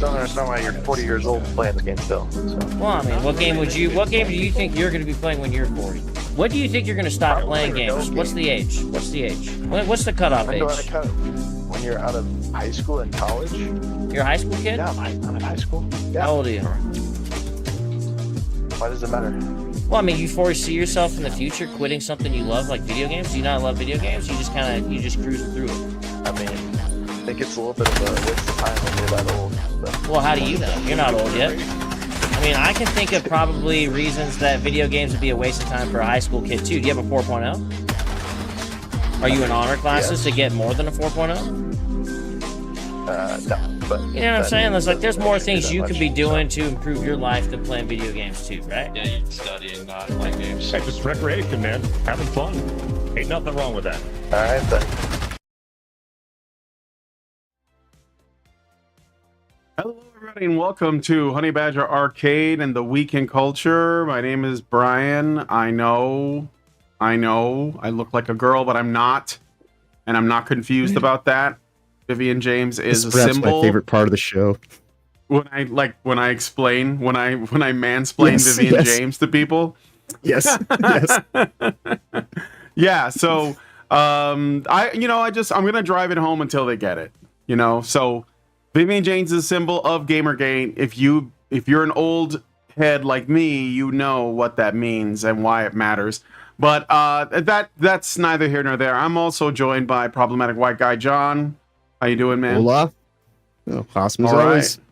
don't understand why you're 40 years old playing this game still. So. Well, I mean, what game do you think you're going to be playing when you're 40? What do you think you're going to stop Probably playing games? What's the age? What's the cutoff age? When you're out of high school and college. You're a high school kid? Yeah, I'm in high school. Yeah. How old are you? Why does it matter? Well, I mean, you foresee yourself in the future quitting something you love, like video games? Do you not love video games? You just cruise through it. I mean, I think it's a little bit of a waste of time when you're that old. But. Well, how do you know? You're not old yet. I mean, I can think of probably reasons that video games would be a waste of time for a high school kid, too. Do you have a 4.0? Are you in honor classes to get more than a 4.0? No, but... You know what I'm saying? There's more things you could be doing to improve your life than playing video games, too, right? Yeah, you study and not play games. Hey, just recreation, man. Having fun. Ain't nothing wrong with that. All right, then. Hello, everybody, and welcome to Honey Badger Arcade and the Week in Culture. My name is Brian. I know, I look like a girl, but I'm not, and I'm not confused about that. Vivian James is a symbol. My favorite part of the show. When I mansplain Vivian James to people. Yes, yes. Yeah. So, I'm gonna drive it home until they get it. So. Vivian James is a symbol of Gamergate. If you're an old head like me, you know what that means and why it matters. But that's neither here nor there. I'm also joined by problematic white guy John. How you doing, man? Hola. Oh, awesome as All always. Right.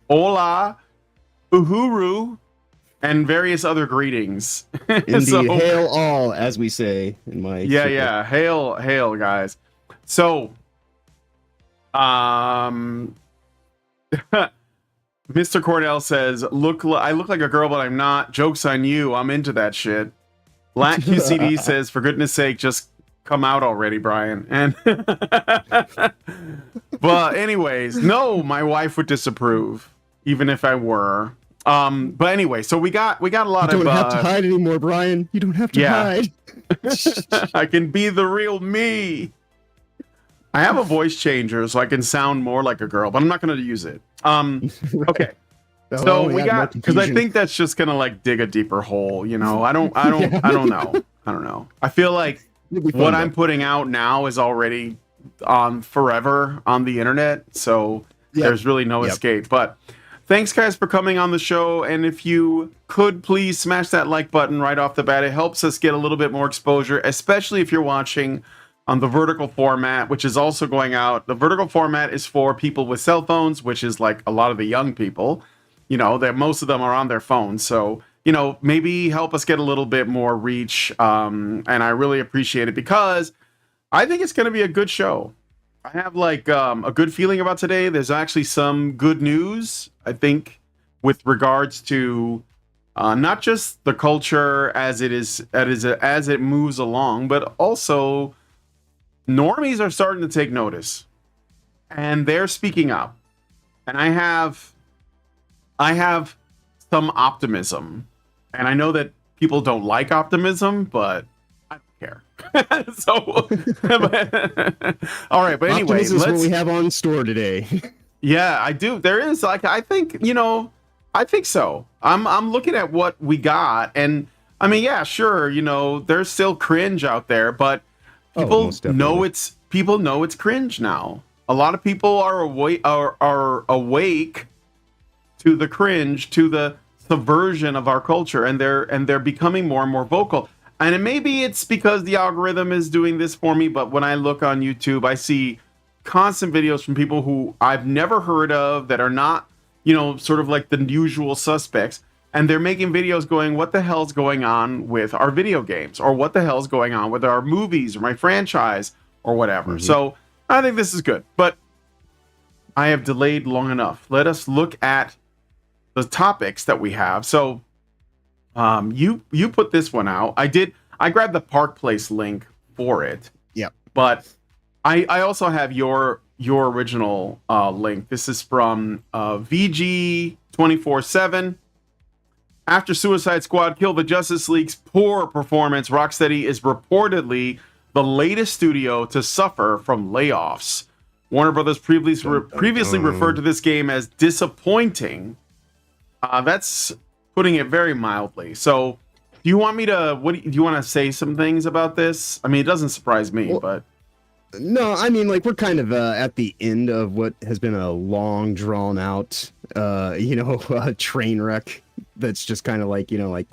Hola, uhuru, and various other greetings. Indeed, hail all, as we say in my yeah, hail, guys. So, Mr. Cornell says, I look like a girl, but I'm not. Joke's on you. I'm into that shit. Lat QCD says, for goodness sake, just come out already, Brian. And but anyways, no, my wife would disapprove, even if I were. But anyway, so we got a lot of. You don't have to hide anymore, Brian. You don't have to hide. I can be the real me. I have a voice changer so I can sound more like a girl, but I'm not going to use it. Okay. So we got, because I think that's just going to like dig a deeper hole. I don't know. I feel like what I'm putting out now is already on forever on the internet. So there's really no escape. But thanks guys for coming on the show. And if you could please smash that like button right off the bat, it helps us get a little bit more exposure, especially if you're watching on the vertical format, which is also going out. The vertical format is for people with cell phones, which is like a lot of the young people, that most of them are on their phones. So, maybe help us get a little bit more reach. And I really appreciate it because I think it's going to be a good show. I have a good feeling about today. There's actually some good news, I think, with regards to not just the culture as it moves along, but also normies are starting to take notice and they're speaking up, and I have some optimism, and I know that people don't like optimism, but I don't care. So all right, but anyway, this is what we have on store today. Yeah, I do. There is I think so. I'm looking at what we got, and I mean, yeah, sure, there's still cringe out there, but people know it's cringe now. A lot of people are awake to the cringe, to the subversion of our culture, and they're becoming more and more vocal. And maybe it's because the algorithm is doing this for me, but when I look on YouTube, I see constant videos from people who I've never heard of that are not, sort of like the usual suspects. And they're making videos going, what the hell's going on with our video games? Or what the hell's going on with our movies or my franchise or whatever. Mm-hmm. So I think this is good. But I have delayed long enough. Let us look at the topics that we have. So you put this one out. I grabbed the Park Place link for it. Yep. But I also have your original link. This is from VG247. After Suicide Squad killed the Justice League's poor performance, Rocksteady is reportedly the latest studio to suffer from layoffs. Warner Brothers previously referred to this game as disappointing. That's putting it very mildly. So, do you want me to? Do you want to say some things about this? I mean, it doesn't surprise me, but no, I mean, like we're kind of at the end of what has been a long, drawn out, train wreck. That's just kind of like like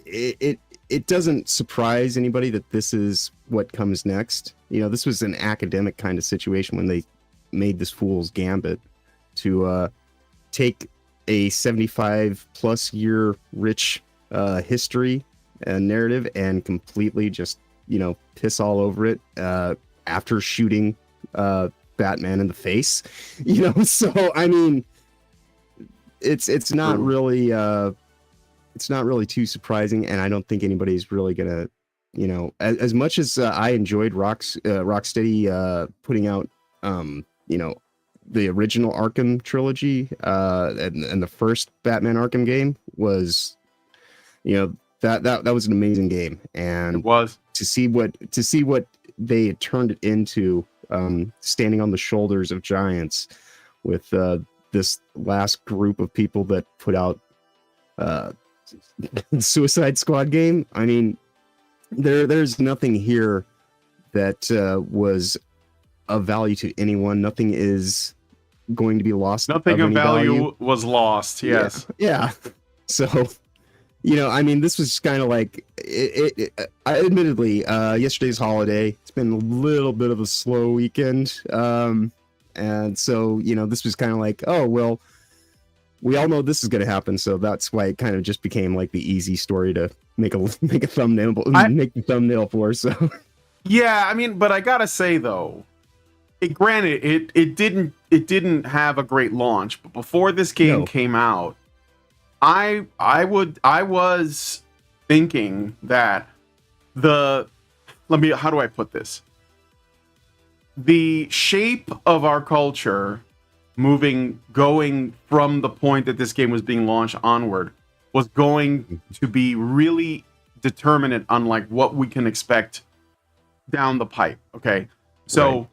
it doesn't surprise anybody that this is what comes next. This was an academic kind of situation when they made this fool's gambit to take a 75 plus year rich history and narrative and completely just piss all over it after shooting Batman in the face. So I mean, it's not really too surprising, and I don't think anybody's really gonna as much as I enjoyed Rocksteady putting out the original Arkham trilogy and the first Batman Arkham game was that was an amazing game, and it was to see what they had turned it into, standing on the shoulders of giants with this last group of people that put out Suicide Squad game. I mean, there's nothing here that was of value to anyone. Nothing is going to be lost. Nothing of value was lost. Yes. Yeah. So, I mean, this was kind of like admittedly, yesterday's holiday. It's been a little bit of a slow weekend. And so, this was kind of like, oh, well, we all know this is going to happen. So that's why it kind of just became like the easy story to make a thumbnail, make the thumbnail for. So, yeah, I mean, but I gotta say though, granted, it didn't have a great launch, but before this game came out, I was thinking that how do I put this? The shape of our culture going from the point that this game was being launched onward was going to be really determinant on like what we can expect down the pipe. Okay. So right.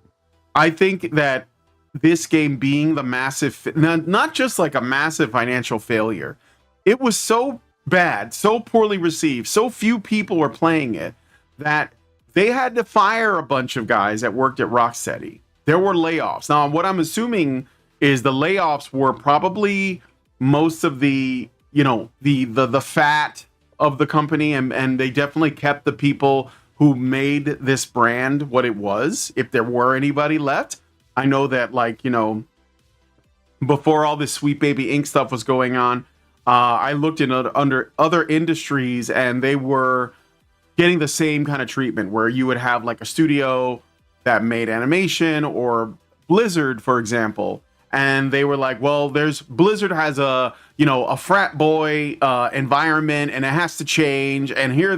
I think that this game being the massive, not just like a massive financial failure, it was so bad, so poorly received, so few people were playing it that they had to fire a bunch of guys that worked at Rocksteady. There were layoffs. Now, what I'm assuming is the layoffs were probably most of the fat of the company, and they definitely kept the people who made this brand what it was, if there were anybody left. I know that, before all this Sweet Baby Inc. stuff was going on, I looked under other industries, and they were getting the same kind of treatment, where you would have like a studio that made animation, or Blizzard, for example, and they were like, well, Blizzard has a frat boy environment, and it has to change, and here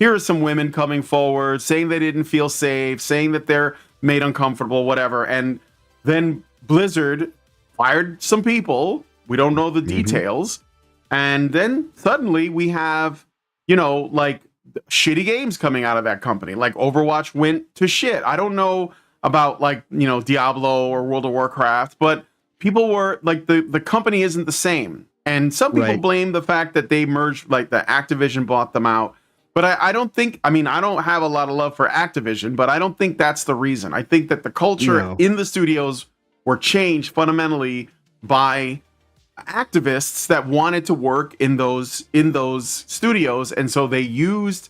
are some women coming forward saying they didn't feel safe, saying that they're made uncomfortable, whatever. And then Blizzard fired some people. We don't know the details. And then suddenly we have, shitty games coming out of that company. Like Overwatch went to shit. I don't know about Diablo or World of Warcraft, but people were like, the company isn't the same. And some people blame the fact that they merged, like the Activision bought them out. But I don't think, I don't have a lot of love for Activision, but I don't think that's the reason. I think that the culture in the studios were changed fundamentally by activists that wanted to work in those studios, and so they used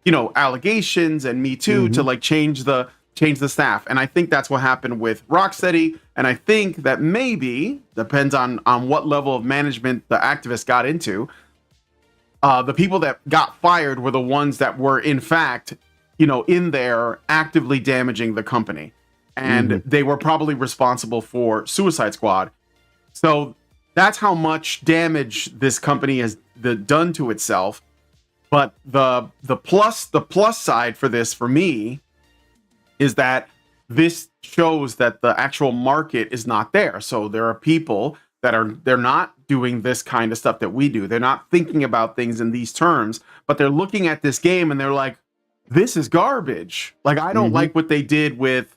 allegations and Me Too to change the staff. And I think that's what happened with Rocksteady, and I think that maybe depends on what level of management the activists got into. The people that got fired were the ones that were, in fact, in there actively damaging the company. And they were probably responsible for Suicide Squad. So that's how much damage this company has done to itself. But the plus side for this, for me, is that this shows that the actual market is not there. So there are people that they're not doing this kind of stuff that we do. They're not thinking about things in these terms, but they're looking at this game and they're like, this is garbage. Like, I don't like what they did with,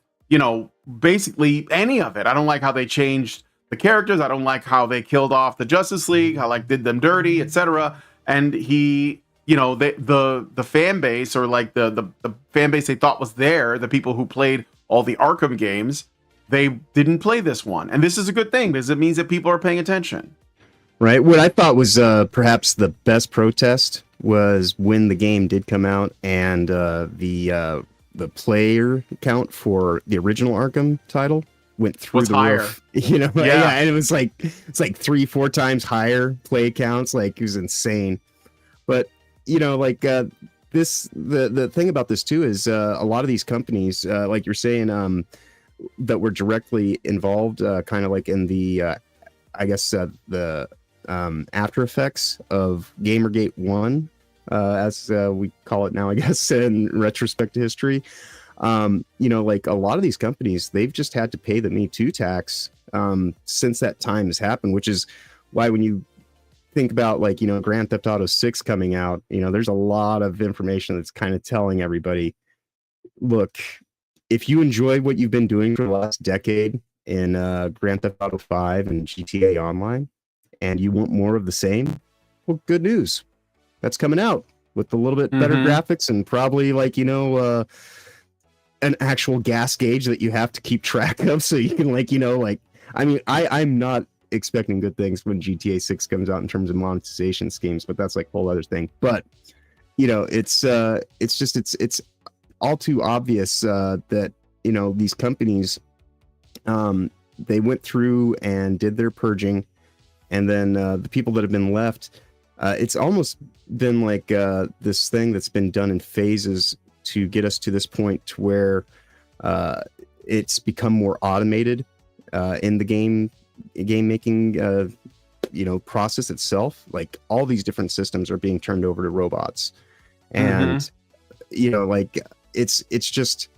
basically any of it. I don't like how they changed the characters. I don't like how they killed off the Justice League, how like did them dirty, etc. And he, you know, the fan base, or like the fan base they thought was there, the people who played all the Arkham games, they didn't play this one. And this is a good thing because it means that people are paying attention. Right. What I thought was perhaps the best protest was when the game did come out and the player count for the original Arkham title went through the higher. roof. You know, yeah, and it's like 3-4 times higher play counts. Like, it was insane. But you know, like this, the thing about this too is a lot of these companies, like you're saying, that were directly involved, kind of like in the, I guess the after effects of Gamergate 1, as we call it now, I guess, in retrospect to history. You know, like a lot of these companies, they've just had to pay the Me Too tax since that time has happened, which is why when you think about, like, you know, Grand Theft Auto 6 coming out, you know, there's a lot of information that's kind of telling everybody, look, if you enjoy what you've been doing for the last decade in Grand Theft Auto 5 and GTA Online, and you want more of the same, well, good news. That's coming out with a little bit better graphics and probably, like, you know, an actual gas gauge that you have to keep track of, so you can, like, you know, like, I mean, I'm not expecting good things when GTA 6 comes out in terms of monetization schemes, but that's like a whole other thing. But, you know, it's all too obvious that, you know, these companies, they went through and did their purging, and then the people that have been left, it's almost been like this thing that's been done in phases to get us to this point to where it's become more automated in the game making you know, process itself. Like, all these different systems are being turned over to robots, and you know, like, it's just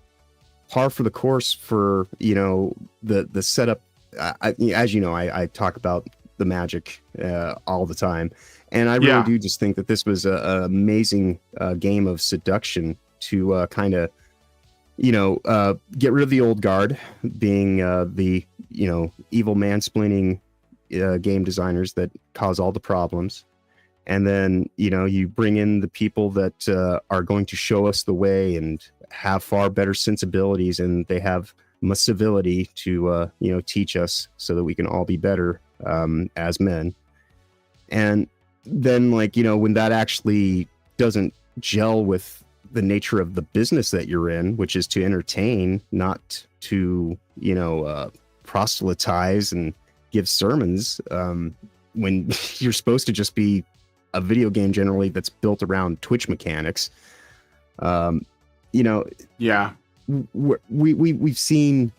par for the course for, you know, the setup. As you know, I talk about the magic all the time, and I really do just think that this was an amazing game of seduction to kind of, you know, get rid of the old guard, being the, you know, evil mansplaining game designers that cause all the problems. And then, you know, you bring in the people that are going to show us the way and have far better sensibilities, and they have civility to, you know, teach us so that we can all be better as men. And then, like, you know, when that actually doesn't gel with the nature of the business that you're in, which is to entertain, not to, you know, proselytize and give sermons, when you're supposed to just be a video game generally that's built around Twitch mechanics. You know, we've seen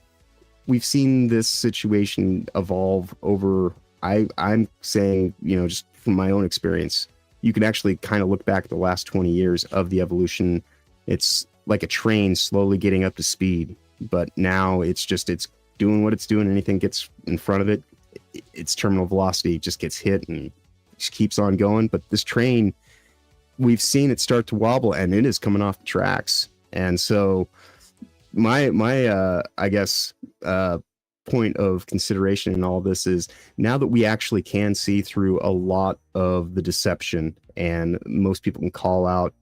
this situation evolve over. I'm saying, you know, just from my own experience, you can actually kind of look back at the last 20 years of the evolution. It's like a train slowly getting up to speed, but now it's doing what it's doing. Anything gets in front of it, its terminal velocity just gets hit and just keeps on going. But this train, we've seen it start to wobble, and it is coming off the tracks. And so my I guess point of consideration in all this is, now that we actually can see through a lot of the deception, and most people can call out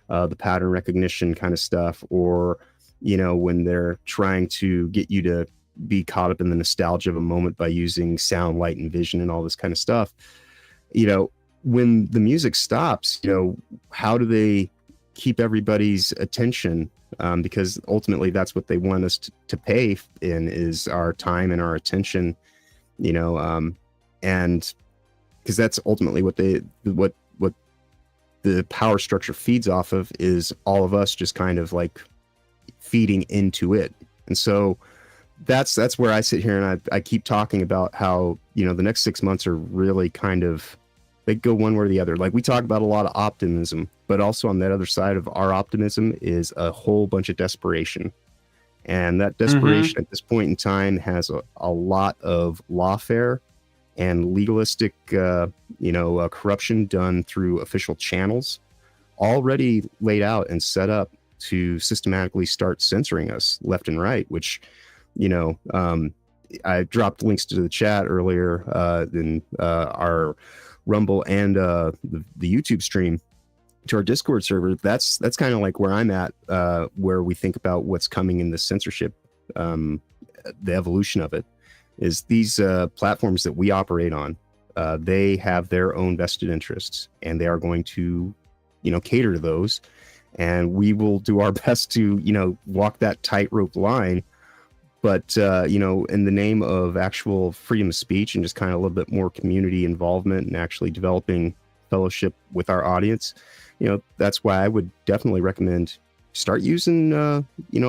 the pattern recognition kind of stuff, or, you know, when they're trying to get you to be caught up in the nostalgia of a moment by using sound, light, and vision and all this kind of stuff, you know, when the music stops, you know, how do they keep everybody's attention? Because ultimately that's what they want us to pay in, is our time and our attention, you know, and because that's ultimately what the power structure feeds off of, is all of us just kind of like feeding into it. And so that's where I sit here and I keep talking about how, you know, the next 6 months are really kind of, they go one way or the other. Like, we talk about a lot of optimism, but also on that other side of our optimism is a whole bunch of desperation. And that desperation at this point in time has a lot of lawfare and legalistic, you know, corruption done through official channels, already laid out and set up to systematically start censoring us left and right, which I dropped links to the chat earlier in our Rumble and the YouTube stream to our Discord server. That's kind of like where I'm at, where we think about what's coming in the censorship, the evolution of it, is these platforms that we operate on. They have their own vested interests, and they are going to, cater to those. And we will do our best to, walk that tightrope line. But, in the name of actual freedom of speech and just kind of a little bit more community involvement and actually developing fellowship with our audience, that's why I would definitely recommend start using,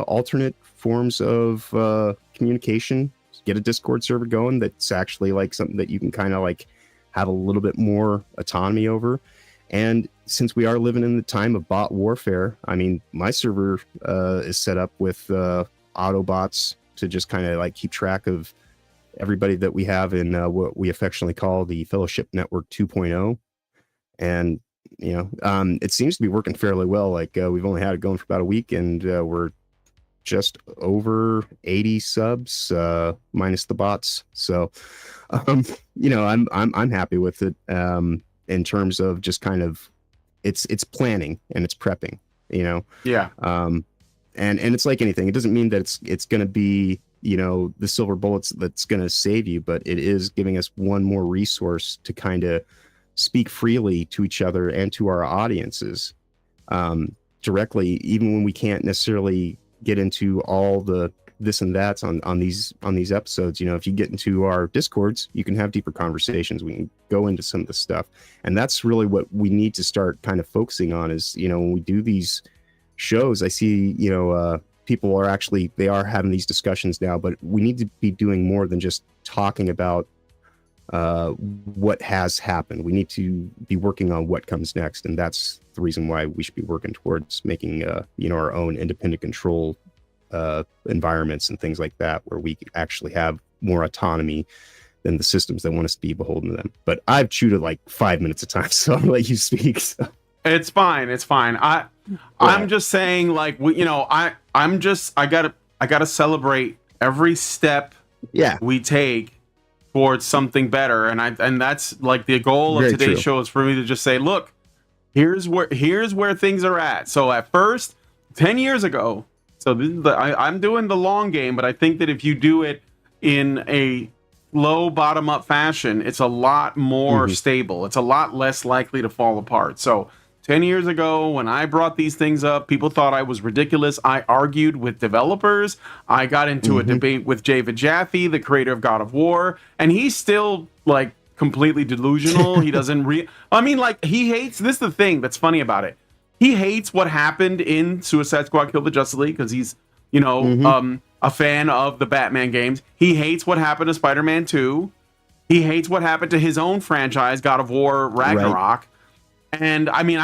alternate forms of communication. Get a Discord server going that's actually like something that you can kind of like have a little bit more autonomy over. And since we are living in the time of bot warfare, I mean, my server is set up with Autobots to just kind of like keep track of everybody that we have in what we affectionately call the Fellowship Network 2.0. And, it seems to be working fairly well. Like we've only had it going for about a week, and we're just over 80 subs minus the bots. So, I'm happy with it in terms of just kind of it's planning and it's prepping, Yeah. And it's like anything. It doesn't mean that it's going to be, the silver bullets that's going to save you, but it is giving us one more resource to kind of speak freely to each other and to our audiences directly, even when we can't necessarily get into all the this and that's on these episodes. If you get into our Discords, you can have deeper conversations. We can go into some of the stuff, and that's really what we need to start kind of focusing on. Is when we do these shows, I see people are having these discussions now, but we need to be doing more than just talking about what has happened. We need to be working on what comes next, and that's the reason why we should be working towards making our own independent control environments and things like that, where we actually have more autonomy than the systems that want us to be beholden to them. But I've chewed it like 5 minutes of time, so I'll let you speak. So. It's fine. I'm just saying, like, I gotta celebrate every step we take towards something better, and that's like the goal of today's show is for me to just say, look, here's where things are at. So at first, 10 years ago, so this is I'm doing the long game, but I think that if you do it in a low bottom up fashion, it's a lot more stable. It's a lot less likely to fall apart. So 10 years ago, when I brought these things up, people thought I was ridiculous. I argued with developers. I got into a debate with David Jaffe, the creator of God of War, and he's still like completely delusional. He doesn't he hates, this is the thing that's funny about it. He hates what happened in Suicide Squad Kill the Justice League because he's, a fan of the Batman games. He hates what happened to Spider-Man 2. He hates what happened to his own franchise, God of War Ragnarok. Right. And I mean,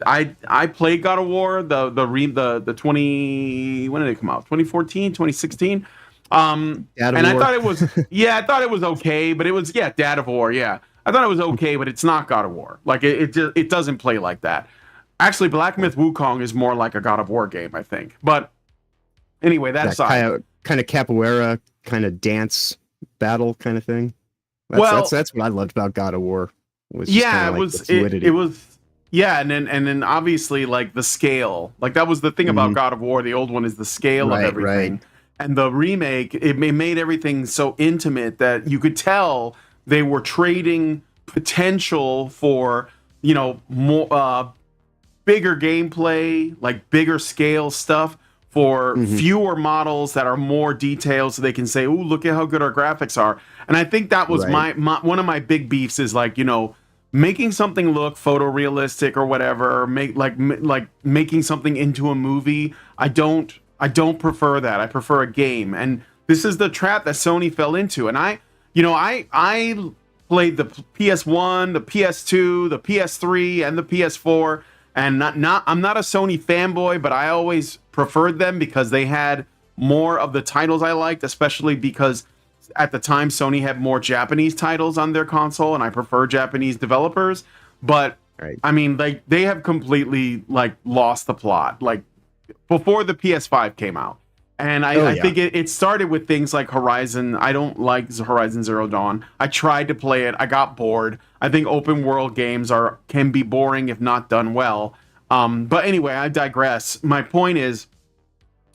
I played God of War, the 20, when did it come out? 2014, 2016. And I thought it was, I thought it was okay, but it was, Dad of War. Yeah. I thought it was okay, but it's not God of War. Like it doesn't play like that. Actually, Black Myth Wukong is more like a God of War game, I think. But anyway, that aside. Kind of capoeira, kind of dance battle kind of thing. That's what I loved about God of War. And then obviously like the scale, like that was the thing about God of War. The old one is the scale of everything, and the remake it made everything so intimate that you could tell they were trading potential for more bigger gameplay, like bigger scale stuff for fewer models that are more detailed, so they can say, "Oh, look at how good our graphics are." And I think that was my one of my big beefs is like making something look photorealistic or whatever, making something into a movie. I don't prefer that. I prefer a game, and this is the trap that Sony fell into. And I played the PS1, the PS2, the PS3, and the PS4. And I'm not a Sony fanboy, but I always preferred them because they had more of the titles I liked, especially because at the time Sony had more Japanese titles on their console, and I prefer Japanese developers. But I mean, they have completely like lost the plot. Like before the PS5 came out, And I think it started with things like Horizon. I don't like Horizon Zero Dawn. I tried to play it. I got bored. I think open world games can be boring if not done well. But anyway, I digress. My point is,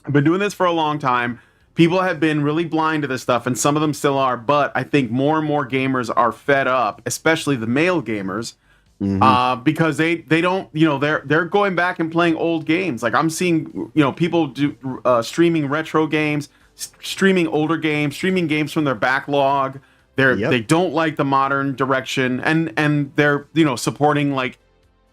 I've been doing this for a long time. People have been really blind to this stuff, and some of them still are. But I think more and more gamers are fed up, especially the male gamers, because they don't, they're going back and playing old games. Like I'm seeing, people do streaming retro games, streaming older games, streaming games from their backlog. They don't like the modern direction, and they're supporting like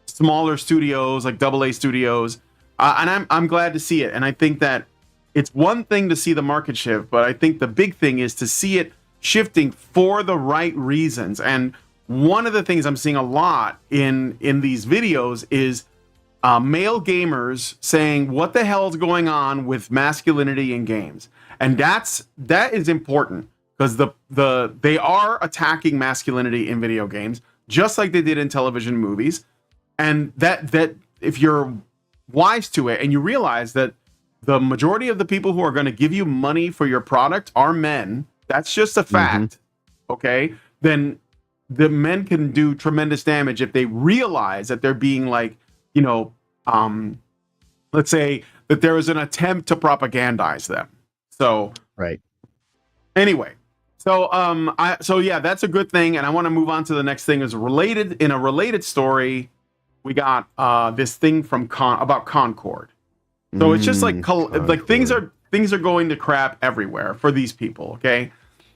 smaller studios like AA studios, and I'm glad to see it. And I think that it's one thing to see the market shift, but I think the big thing is to see it shifting for the right reasons. And one of the things I'm seeing a lot in these videos is male gamers saying, "What the hell is going on with masculinity in games?" And that is important because they are attacking masculinity in video games just like they did in television movies. And that if you're wise to it and you realize that the majority of the people who are going to give you money for your product are men, that's just a fact. Okay, then the men can do tremendous damage if they realize that they're being like, let's say that there is an attempt to propagandize them. So right. Anyway, so yeah, that's a good thing, and I want to move on to the next thing. Is related in a related story. We got this thing from about Concord. So it's just like things are going to crap everywhere for these people. Okay,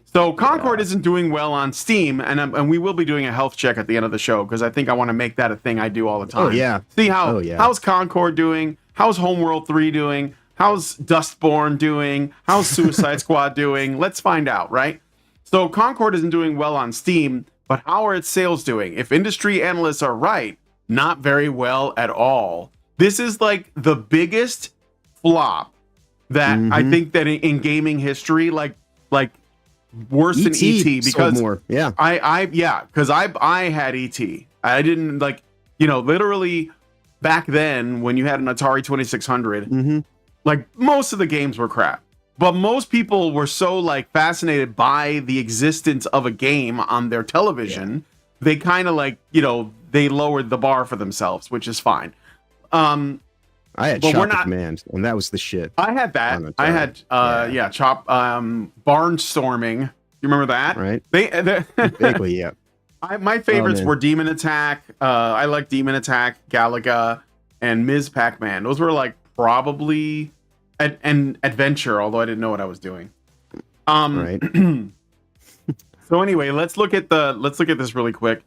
so Concord isn't doing well on Steam, and we will be doing a health check at the end of the show because I think I want to make that a thing I do all the time. Oh yeah. See how's Concord doing? How's Homeworld 3 doing? How's Dustborn doing? How's Suicide Squad doing? Let's find out, right? So Concord isn't doing well on Steam, but how are its sales doing? If industry analysts are right, not very well at all. This is like the biggest flop that I think that in gaming history, like worse than ET, because because I had ET. I didn't literally back then when you had an Atari 2600, like most of the games were crap. But most people were so fascinated by the existence of a game on their television, they kind of they lowered the bar for themselves, which is fine. I had Chop Command, and that was the shit. I had that. I had Chop Barnstorming. You remember that? Right. Vaguely, yeah. My favorites were Demon Attack. I like Demon Attack, Galaga, and Ms. Pac-Man. Those were probably an adventure, although I didn't know what I was doing. Right. So anyway, let's look at this really quick.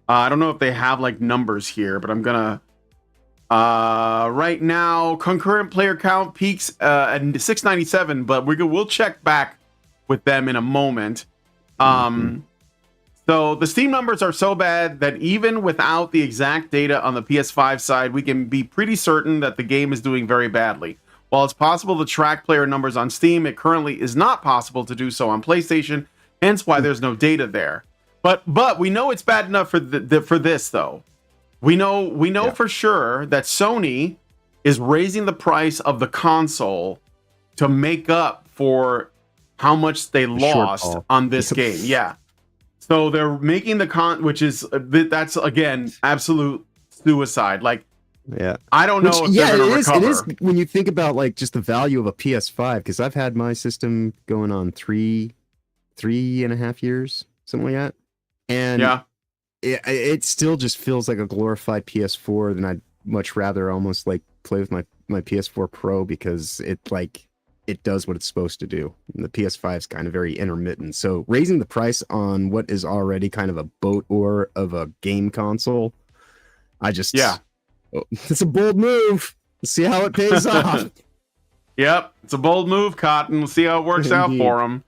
I don't know if they have numbers here, but I'm gonna right now concurrent player count peaks at 697, but we'll check back with them in a moment. So the Steam numbers are so bad that even without the exact data on the PS5 side, we can be pretty certain that the game is doing very badly. While it's possible to track player numbers on Steam, it currently is not possible to do so on PlayStation, hence why there's no data there. But we know it's bad enough for this though. We know for sure that Sony is raising the price of the console to make up for how much they lost on this game. Yeah. So they're making which is that's again absolute suicide. I don't know if they're gonna recover. It is when you think about just the value of a PS5, because I've had my system going on 3.5 years, something like that. And it still just feels like a glorified PS4. Then I'd much rather almost play with my PS4 Pro, because it does what it's supposed to do. And the PS5 is kind of very intermittent. So raising the price on what is already kind of a boat or of a game console, it's a bold move. Let's see how it pays off. Yep, it's a bold move, Cotton. We'll see how it works out for them.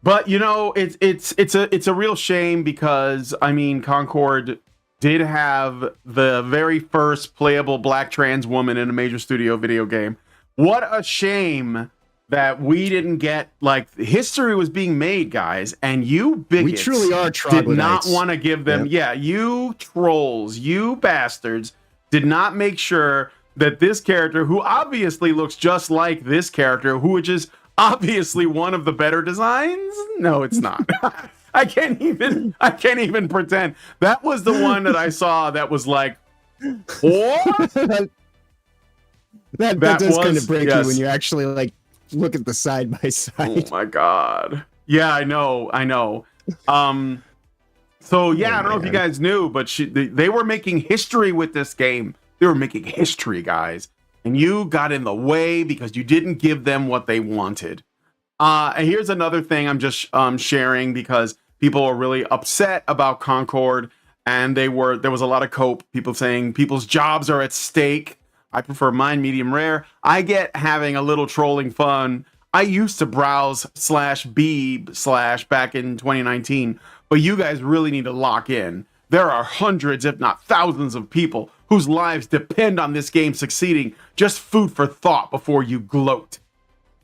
But it's a real shame, because Concord did have the very first playable black trans woman in a major studio video game. What a shame that we didn't get history was being made, guys, and you bigots we truly are did not want to give them. You trolls, you bastards did not make sure that this character, who obviously looks just like this character, which is obviously one of the better designs. No, it's not. I can't even pretend. That was the one that I saw that was like, what? that does kind of break yes. you when you actually like look at the side by Oh side. my god. Yeah, I know. So yeah, I don't know if you guys knew, but they were making history with this game. They were making history, guys. And you got in the way because you didn't give them what they wanted. And here's another thing I'm just sharing because people are really upset about Concord, and there was a lot of cope. People saying people's jobs are at stake. I prefer mine medium rare. I get having a little trolling fun. I used to browse /b/ back in 2019, but you guys really need to lock in. There are hundreds, if not thousands, of people whose lives depend on this game succeeding. Just food for thought before you gloat.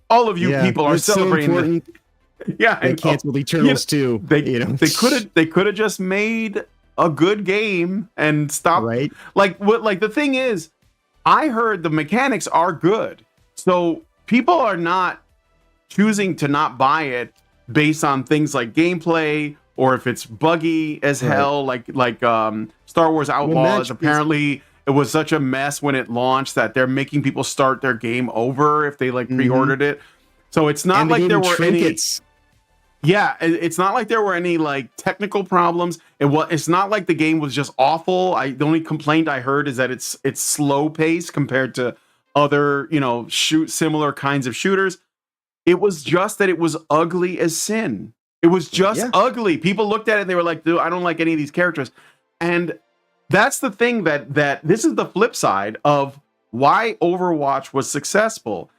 All of you people are celebrating. Yeah, they canceled Eternals too. They could have just made a good game and stopped. Right. Like the thing is, I heard the mechanics are good, so people are not choosing to not buy it based on things like gameplay or if it's buggy as hell, like Star Wars Outlaws. Apparently, it was such a mess when it launched that they're making people start their game over if they like pre-ordered it. So it's not like there were trinkets. Yeah, it's not like there were any like technical problems. It's not like the game was just awful. The only complaint I heard is that it's slow paced compared to other, similar kinds of shooters. It was just that it was ugly as sin. It was just ugly. People looked at it and they were like, dude, I don't like any of these characters. And that's the thing that this is the flip side of why Overwatch was successful.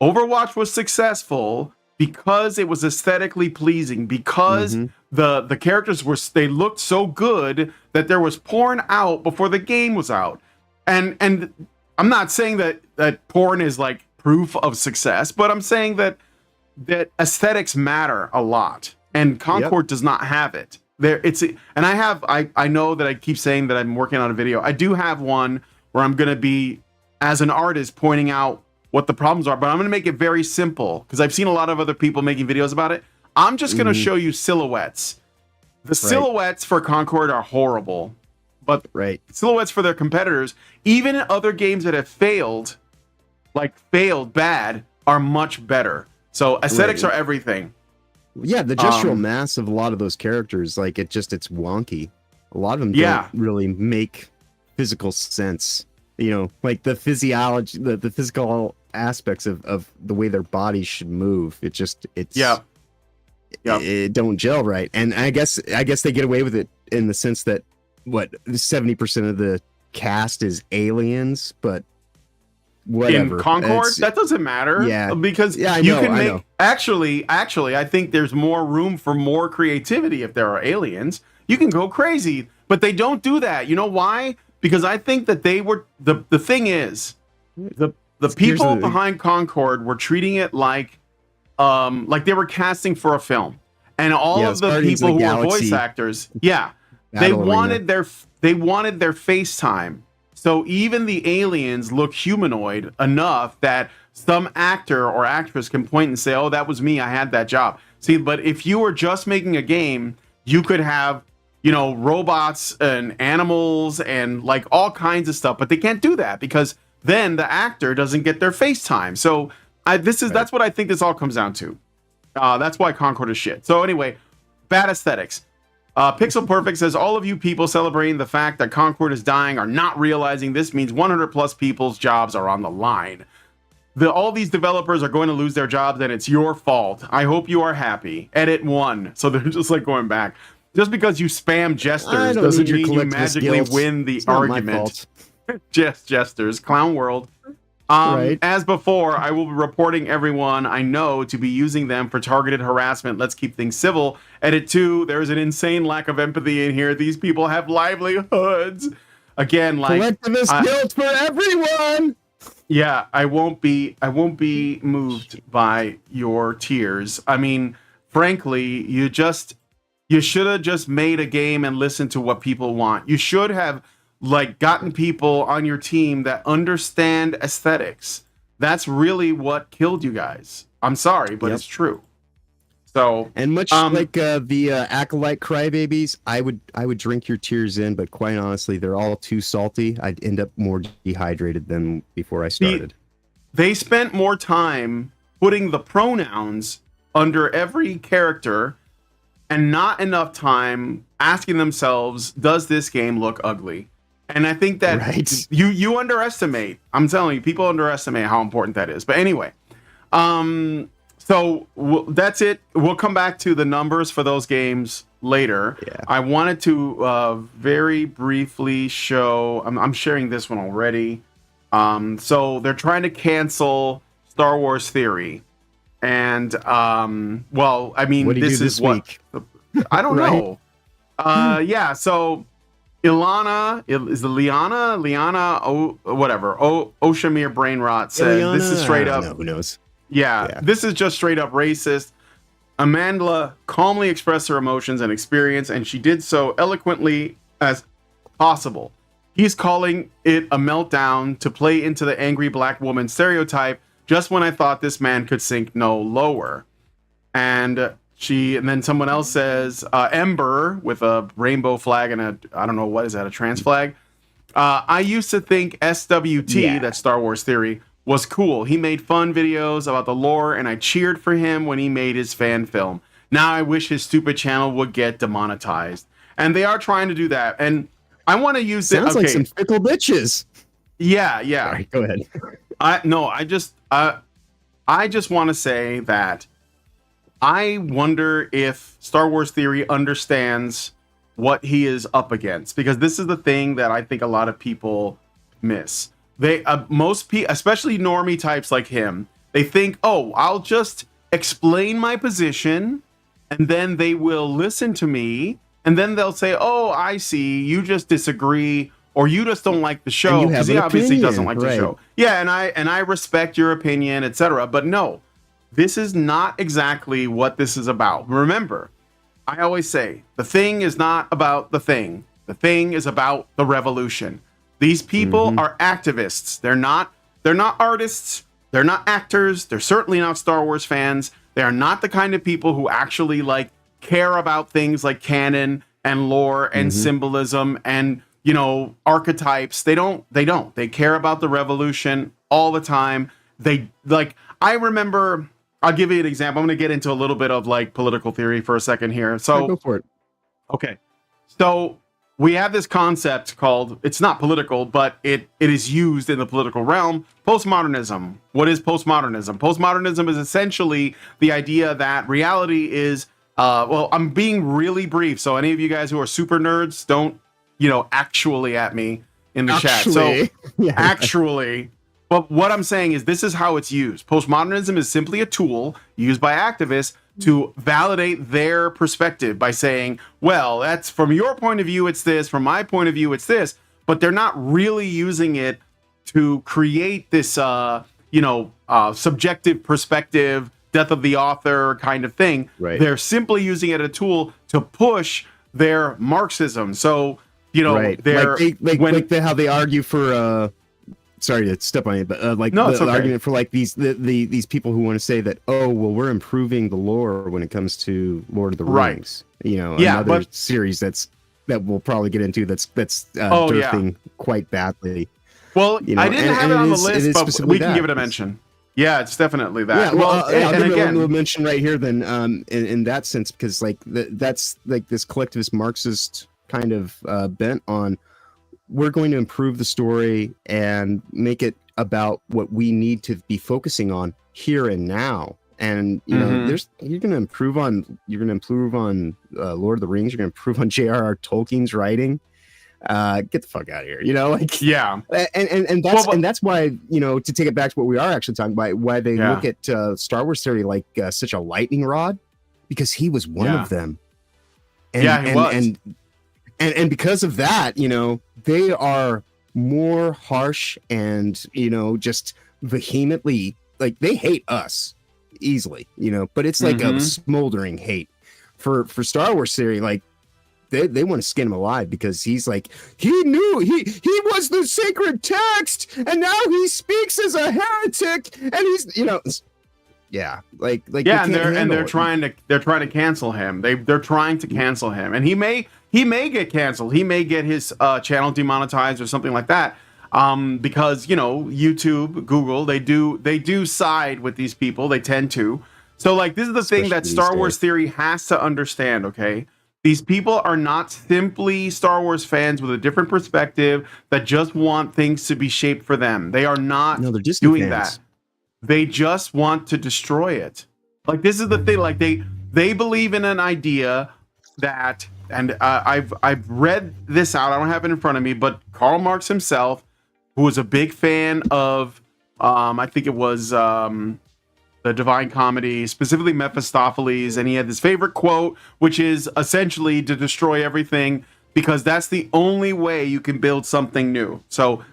Overwatch was successful because it was aesthetically pleasing, because the characters they looked so good that there was porn out before the game was out. And I'm not saying that porn is like proof of success, but I'm saying that aesthetics matter a lot, and Concord does not have it. I know that I keep saying that I'm working on a video. I do have one where I'm going to be, as an artist, pointing out what the problems are, but I'm going to make it very simple because I've seen a lot of other people making videos about it. I'm just going to show you silhouettes. The silhouettes for Concord are horrible, but silhouettes for their competitors, even in other games that have failed bad, are much better. So aesthetics are everything. Yeah, the gestural mass of a lot of those characters, like it's wonky. A lot of them don't really make physical sense. Like the physiology, the physical aspects of the way their bodies should move. It don't gel right. And I guess they get away with it in the sense that 70% of the cast is aliens, but whatever. In Concord, that doesn't matter. Yeah, because you can make. Actually, I think there's more room for more creativity if there are aliens. You can go crazy, but they don't do that. You know why? Because I think that they were the thing is the people behind Concord were treating it like they were casting for a film, and all of the people who were voice actors, they wanted their FaceTime. So even the aliens look humanoid enough that some actor or actress can point and say, "Oh, that was me. I had that job." See, but if you were just making a game, you could have, robots and animals and like all kinds of stuff, but they can't do that because then the actor doesn't get their FaceTime. So that's what I think this all comes down to. That's why Concord is shit. So anyway, bad aesthetics. Pixel Perfect says, all of you people celebrating the fact that Concord is dying are not realizing this means 100 plus people's jobs are on the line. All these developers are going to lose their jobs and it's your fault. I hope you are happy. Edit 1. So they're just like going back. Just because you spam jesters doesn't mean you magically win the argument. Jesters. Clown world. As before, I will be reporting everyone I know to be using them for targeted harassment. Let's keep things civil. Edit 2, there's an insane lack of empathy in here. These people have livelihoods. Again, like collectivist guilt for everyone. Yeah, I won't be moved by your tears. I mean, frankly, you should have just made a game and listened to what people want. You should have like gotten people on your team that understand aesthetics. That's really what killed you guys. I'm sorry, but it's true. So, and much like the acolyte crybabies, I would drink your tears in, but quite honestly, they're all too salty. I'd end up more dehydrated than before I started. They spent more time putting the pronouns under every character and not enough time asking themselves, does this game look ugly? And I think that you underestimate. I'm telling you, people underestimate how important that is. But anyway, so that's it. We'll come back to the numbers for those games later. Yeah. I wanted to very briefly show. I'm sharing this one already. So they're trying to cancel Star Wars Theory, and well, I mean, this is what I don't know. Yeah. So Ilana is Liana, whatever. Oshamir Brain Rot said Ileana, this is straight up. who knows? Yeah, this is just straight up racist. Amandla calmly expressed her emotions and experience, and she did so eloquently as possible. He's calling it a meltdown to play into the angry black woman stereotype just when I thought this man could sink no lower. And then someone else says, Ember with a rainbow flag and I don't know, what is that, a trans flag? I used to think SWT, that's Star Wars Theory, was cool. He made fun videos about the lore, and I cheered for him when he made his fan film. Now I wish his stupid channel would get demonetized. And they are trying to do that. And I want to use Sounds like some fickle bitches. Yeah. All right, go ahead. I just want to say that I wonder if Star Wars Theory understands what he is up against, because this is the thing that I think a lot of people miss. Most people, especially normie types like him, they think, oh, I'll just explain my position and then they will listen to me. And then they'll say, oh, I see, you just disagree, or you just don't like the show, because he obviously doesn't like the show. Yeah, and I respect your opinion, etc. But no, this is not exactly what this is about. Remember, I always say, the thing is not about the thing. The thing is about the revolution. These people are activists. They're not artists. They're not actors. They're certainly not Star Wars fans. They are not the kind of people who actually care about things like canon and lore and symbolism and, archetypes. They don't. They care about the revolution all the time. I remember, I'll give you an example. I'm going to get into a little bit of political theory for a second here. So go for it. Okay. So we have this concept called, it's not political, but it is used in the political realm, postmodernism. What is postmodernism? Postmodernism is essentially the idea that reality is, well, I'm being really brief, so any of you guys who are super nerds, don't, actually at me in the chat. So actually, but what I'm saying is this is how it's used. Postmodernism is simply a tool used by activists to validate their perspective by saying, well, that's from your point of view, it's this, from my point of view, it's this, but they're not really using it to create this, subjective perspective, death of the author kind of thing. Right. They're simply using it as a tool to push their Marxism. So, they're how they argue for, sorry to step on you, but the argument for these people who want to say that, oh, well, we're improving the lore when it comes to Lord of the Rings. Another series that we'll probably get into that's dearthing quite badly. Well, I didn't have it on the list, but we can give it a mention. Yeah, it's definitely that. Yeah, I'll give it a mention right here then, in that sense, because that's this collectivist Marxist kind of bent on, we're going to improve the story and make it about what we need to be focusing on here and now. And you're going to improve on Lord of the Rings. You're going to improve on J.R.R. Tolkien's writing. Get the fuck out of here, Yeah. And that's why, to take it back to what we are actually talking about, why they look at Star Wars Theory like such a lightning rod, because he was one of them. And, he was. And because of that, they are more harsh and, just vehemently, they hate us easily, but it's like a smoldering hate. For Star Wars Theory, they want to skin him alive because he's like, he knew he was the sacred text, and now he speaks as a heretic, and he's yeah, like yeah, and they're trying to cancel him. They're trying to cancel him, and he may get canceled. He may get his channel demonetized or something like that. Because YouTube, Google, they do side with these people. They tend to. So like this is the thing that Star Wars Theory has to understand. Okay, these people are not simply Star Wars fans with a different perspective that just want things to be shaped for them. They are not doing that. They just want to destroy it. Like this is the thing. Like they believe in an idea that, and I've read this out. I don't have it in front of me, but Karl Marx himself, who was a big fan of, I think it was the Divine Comedy, specifically Mephistopheles, and he had this favorite quote, which is essentially to destroy everything because that's the only way you can build something new. So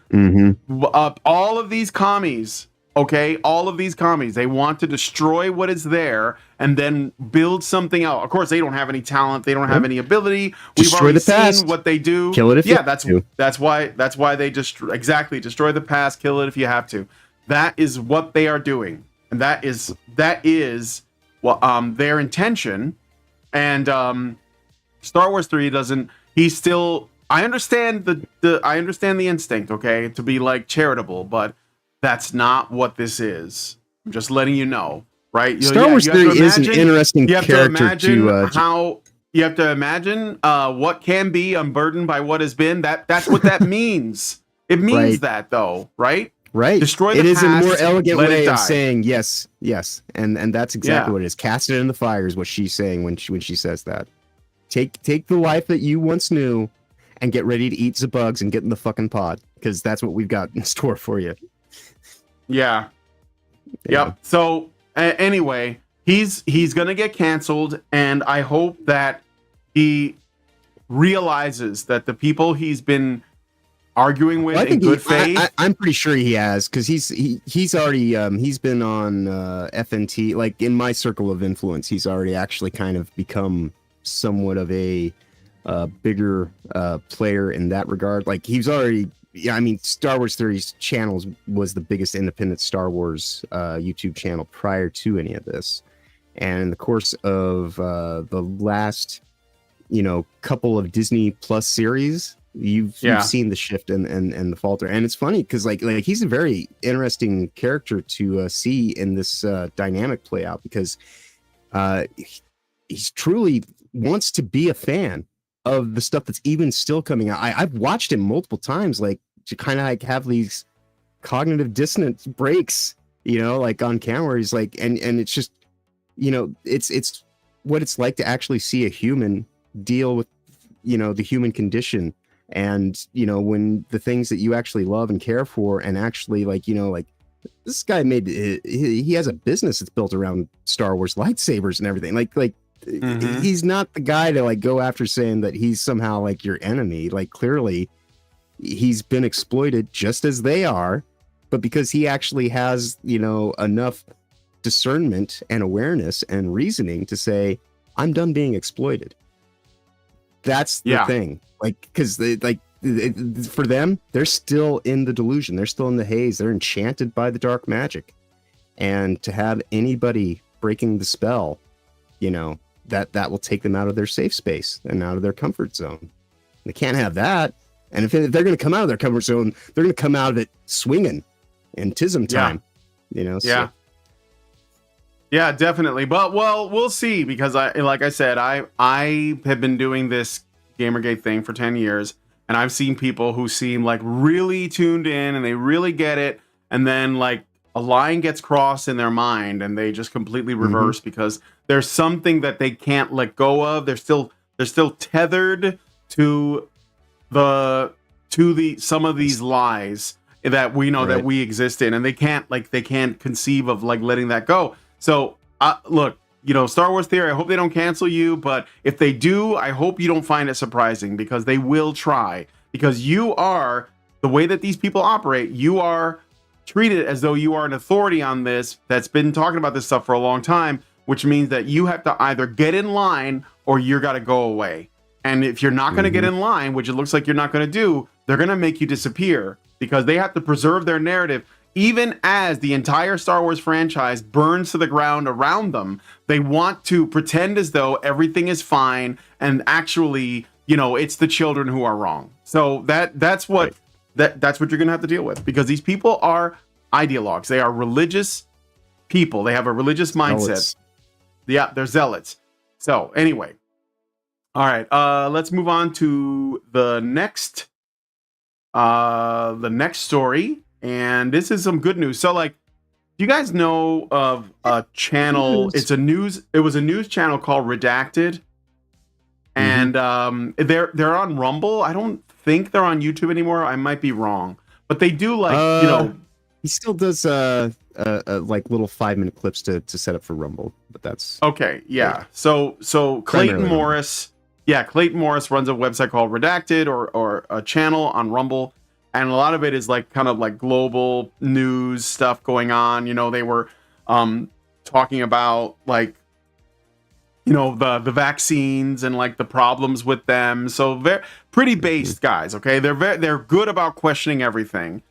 all of these commies, okay, they want to destroy what is there and then build something else. Of course, they don't have any talent, they don't have any ability. We've already seen what they do. Kill it if you have to. That's why they just destroy the past, kill it if you have to. That is what they are doing, and that is what their intention. And Star Wars 3 doesn't. He's still. I understand the instinct, okay, to be like charitable, but that's not what this is. I'm just letting you know, right? Star Wars Theory is an interesting character you have to imagine what can be unburdened by what has been. That's what that means. It means that, though, right? Right. Destroy the past. It is a more elegant way of saying yes, and that's exactly what it is. Cast it in the fire is what she's saying when she says that. Take the life that you once knew, and get ready to eat the bugs and get in the fucking pod, because that's what we've got in store for you. Yeah. Yep. So anyway, he's gonna get canceled, and I hope that he realizes that the people he's been arguing with in good faith. I'm pretty sure he has, because he's already he's been on FNT, like in my circle of influence. He's already actually kind of become somewhat of a bigger player in that regard. Like he's already. Yeah, I mean, Star Wars Theory's channels was the biggest independent Star Wars YouTube channel prior to any of this. And in the course of the last, couple of Disney Plus series, you've seen the shift and the falter. And it's funny because like he's a very interesting character to see in this dynamic play out, because he's truly wants to be a fan of the stuff that's even still coming out. I've watched him multiple times, like to kind of like have these cognitive dissonance breaks, like on camera, where he's like, and it's just, it's what it's like to actually see a human deal with, the human condition. And, when the things that you actually love and care for, and actually like, this guy he has a business that's built around Star Wars lightsabers and everything. Like, he's not the guy to like go after saying that he's somehow like your enemy. Like clearly he's been exploited just as they are, but because he actually has, enough discernment and awareness and reasoning to say, I'm done being exploited. That's the thing. Like, because for them, they're still in the delusion. They're still in the haze. They're enchanted by the dark magic. And to have anybody breaking the spell, that will take them out of their safe space and out of their comfort zone. They can't have that. And if they're going to come out of their comfort zone, they're going to come out of it swinging in tism time. Yeah, definitely. But we'll see, because like I said, I have been doing this Gamergate thing for 10 years, and I've seen people who seem like really tuned in and they really get it, and then like a line gets crossed in their mind and they just completely reverse because there's something that they can't let go of. They're still tethered to some of these lies that we know that we exist in, and they can't conceive of like letting that go. So look, Star Wars Theory, I hope they don't cancel you, but if they do, I hope you don't find it surprising, because they will try, because you are, the way that these people operate, you are treated as though you are an authority on this that's been talking about this stuff for a long time, which means that you have to either get in line or you're got to go away. And if you're not going to get in line, which it looks like you're not going to do, they're going to make you disappear because they have to preserve their narrative. Even as the entire Star Wars franchise burns to the ground around them, they want to pretend as though everything is fine and actually, you know, it's the children who are wrong. So that's what that's what you're going to have to deal with, because these people are ideologues. They are religious people. They have a religious mindset. Zealots. Yeah, they're zealots. So anyway, all right, let's move on to the next story. And this is some good news. So, like, do you guys know of a channel? It was a news channel called Redacted, and they're on Rumble. I don't think they're on YouTube anymore. I might be wrong, but they do He still does like little 5-minute clips to set up for Rumble, but that's okay. Yeah. So Clayton Primarily Morris. Yeah, Clayton Morris runs a website called Redacted or a channel on Rumble. And a lot of it is like kind of like global news stuff going on. You know, they were talking about like, you know, the vaccines and like the problems with them. So they're pretty based guys. Okay, they're good about questioning everything,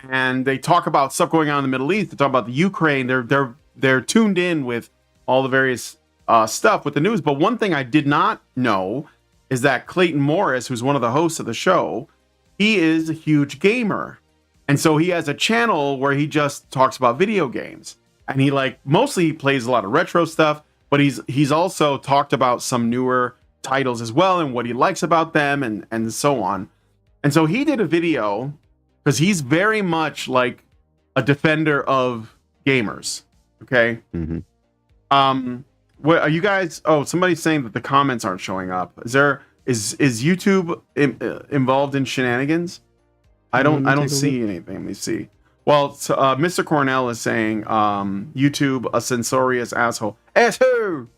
and they talk about stuff going on in the Middle East. They talk about the Ukraine. They're tuned in with all the various stuff with the news. But one thing I did not know is that Clayton Morris, who's one of the hosts of the show, he is a huge gamer. And so he has a channel where he just talks about video games. And he mostly plays a lot of retro stuff, but he's also talked about some newer titles as well and what he likes about them and so on. And so he did a video because he's very much like a defender of gamers. Okay. What are you guys? Oh, somebody's saying that the comments aren't showing up. Is YouTube involved in shenanigans? I don't see anything. Let me see. Well, Mr. Cornell is saying YouTube a censorious asshole. Asshole.